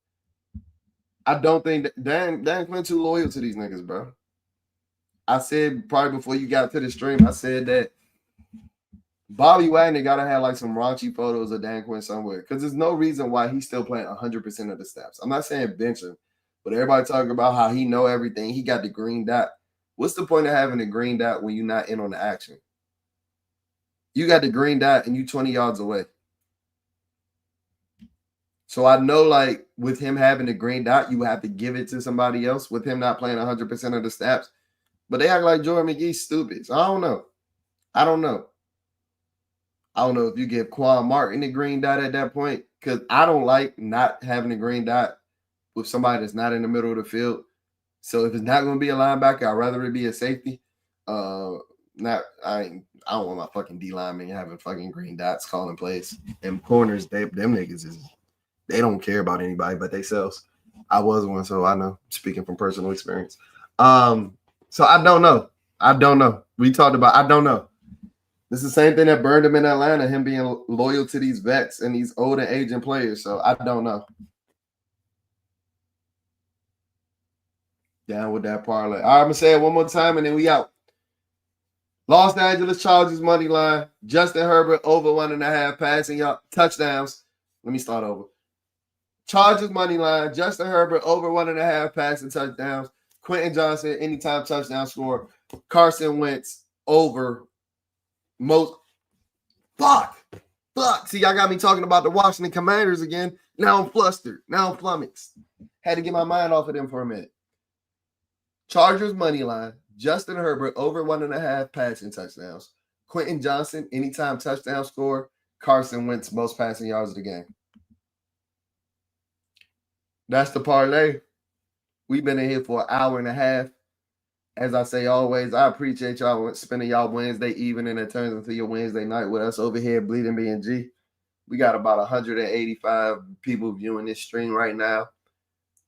[SPEAKER 1] I don't think that Dan Quinn too loyal to these niggas, bro. I said probably before you got to the stream, I said that Bobby Wagner gotta have like some raunchy photos of Dan Quinn somewhere. Because there's no reason why he's still playing 100% of the snaps. I'm not saying bench him, but everybody talking about how he know everything. He got the green dot. What's the point of having a green dot when you're not in on the action? You got the green dot and you 20 yards away. So I know, like, with him having the green dot, you have to give it to somebody else with him not playing 100% of the snaps. But they act like Jordan McGee's stupid. So I don't know. I don't know if you give Quan Martin the green dot at that point, because I don't like not having a green dot with somebody that's not in the middle of the field. So if it's not going to be a linebacker, I'd rather it be a safety. I don't want my fucking D lineman having fucking green dots calling plays. And corners, them niggas they don't care about anybody but themselves. I was one, so I know. Speaking from personal experience. So I don't know. We talked about I don't know. This is the same thing that burned him in Atlanta, him being loyal to these vets and these old and aging players. So I don't know. Down with that parlay. All right, I'm going to say it one more time and then we out. Los Angeles Chargers money line. Justin Herbert over 1.5 passing touchdowns. Let me start over. Chargers money line. Justin Herbert over 1.5 passing touchdowns. Quentin Johnson anytime touchdown score. Carson Wentz over most. Fuck. See, y'all got me talking about the Washington Commanders again. Now I'm flustered. Now I'm flummoxed. Had to get my mind off of them for a minute. Chargers money line. Justin Herbert over 1.5 passing touchdowns. Quentin Johnson anytime touchdown score. Carson Wentz most passing yards of the game. That's the parlay. We've been in here for an hour and a half. As I say always, I appreciate y'all spending y'all Wednesday evening and it turns into your Wednesday night with us over here at Bleeding B&G. We got about 185 people viewing this stream right now.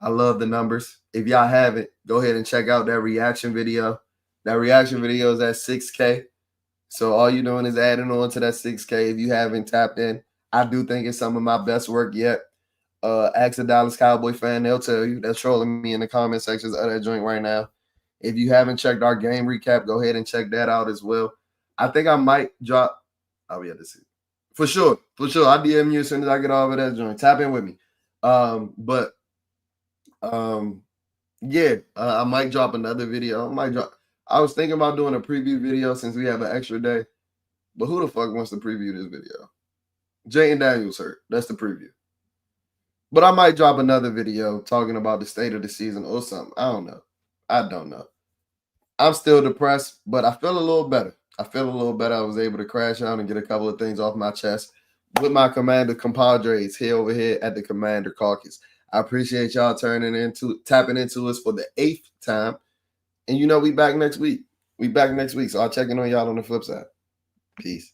[SPEAKER 1] I love the numbers. If y'all haven't, go ahead and check out that reaction video. That reaction video is at 6K. So all you're doing is adding on to that 6K. If you haven't tapped in, I do think it's some of my best work yet. Ask a Dallas Cowboy fan, they'll tell you. They're trolling me in the comment sections of that joint right now. If you haven't checked our game recap, go ahead and check that out as well. I think I might drop. I'll be able to see. For sure. I'll DM you as soon as I get off of that joint. Tap in with me. I might drop another video. I was thinking about doing a preview video since we have an extra day. But who the fuck wants to preview this video? Jayden Daniels hurt. That's the preview. But I might drop another video talking about the state of the season or something. I don't know. I'm still depressed, but I feel a little better. I was able to crash out and get a couple of things off my chest with my Commander compadres here over here at the Commander Caucus. I appreciate y'all tapping into us for the 8th time. And we back next week. So I'll check in on y'all on the flip side. Peace.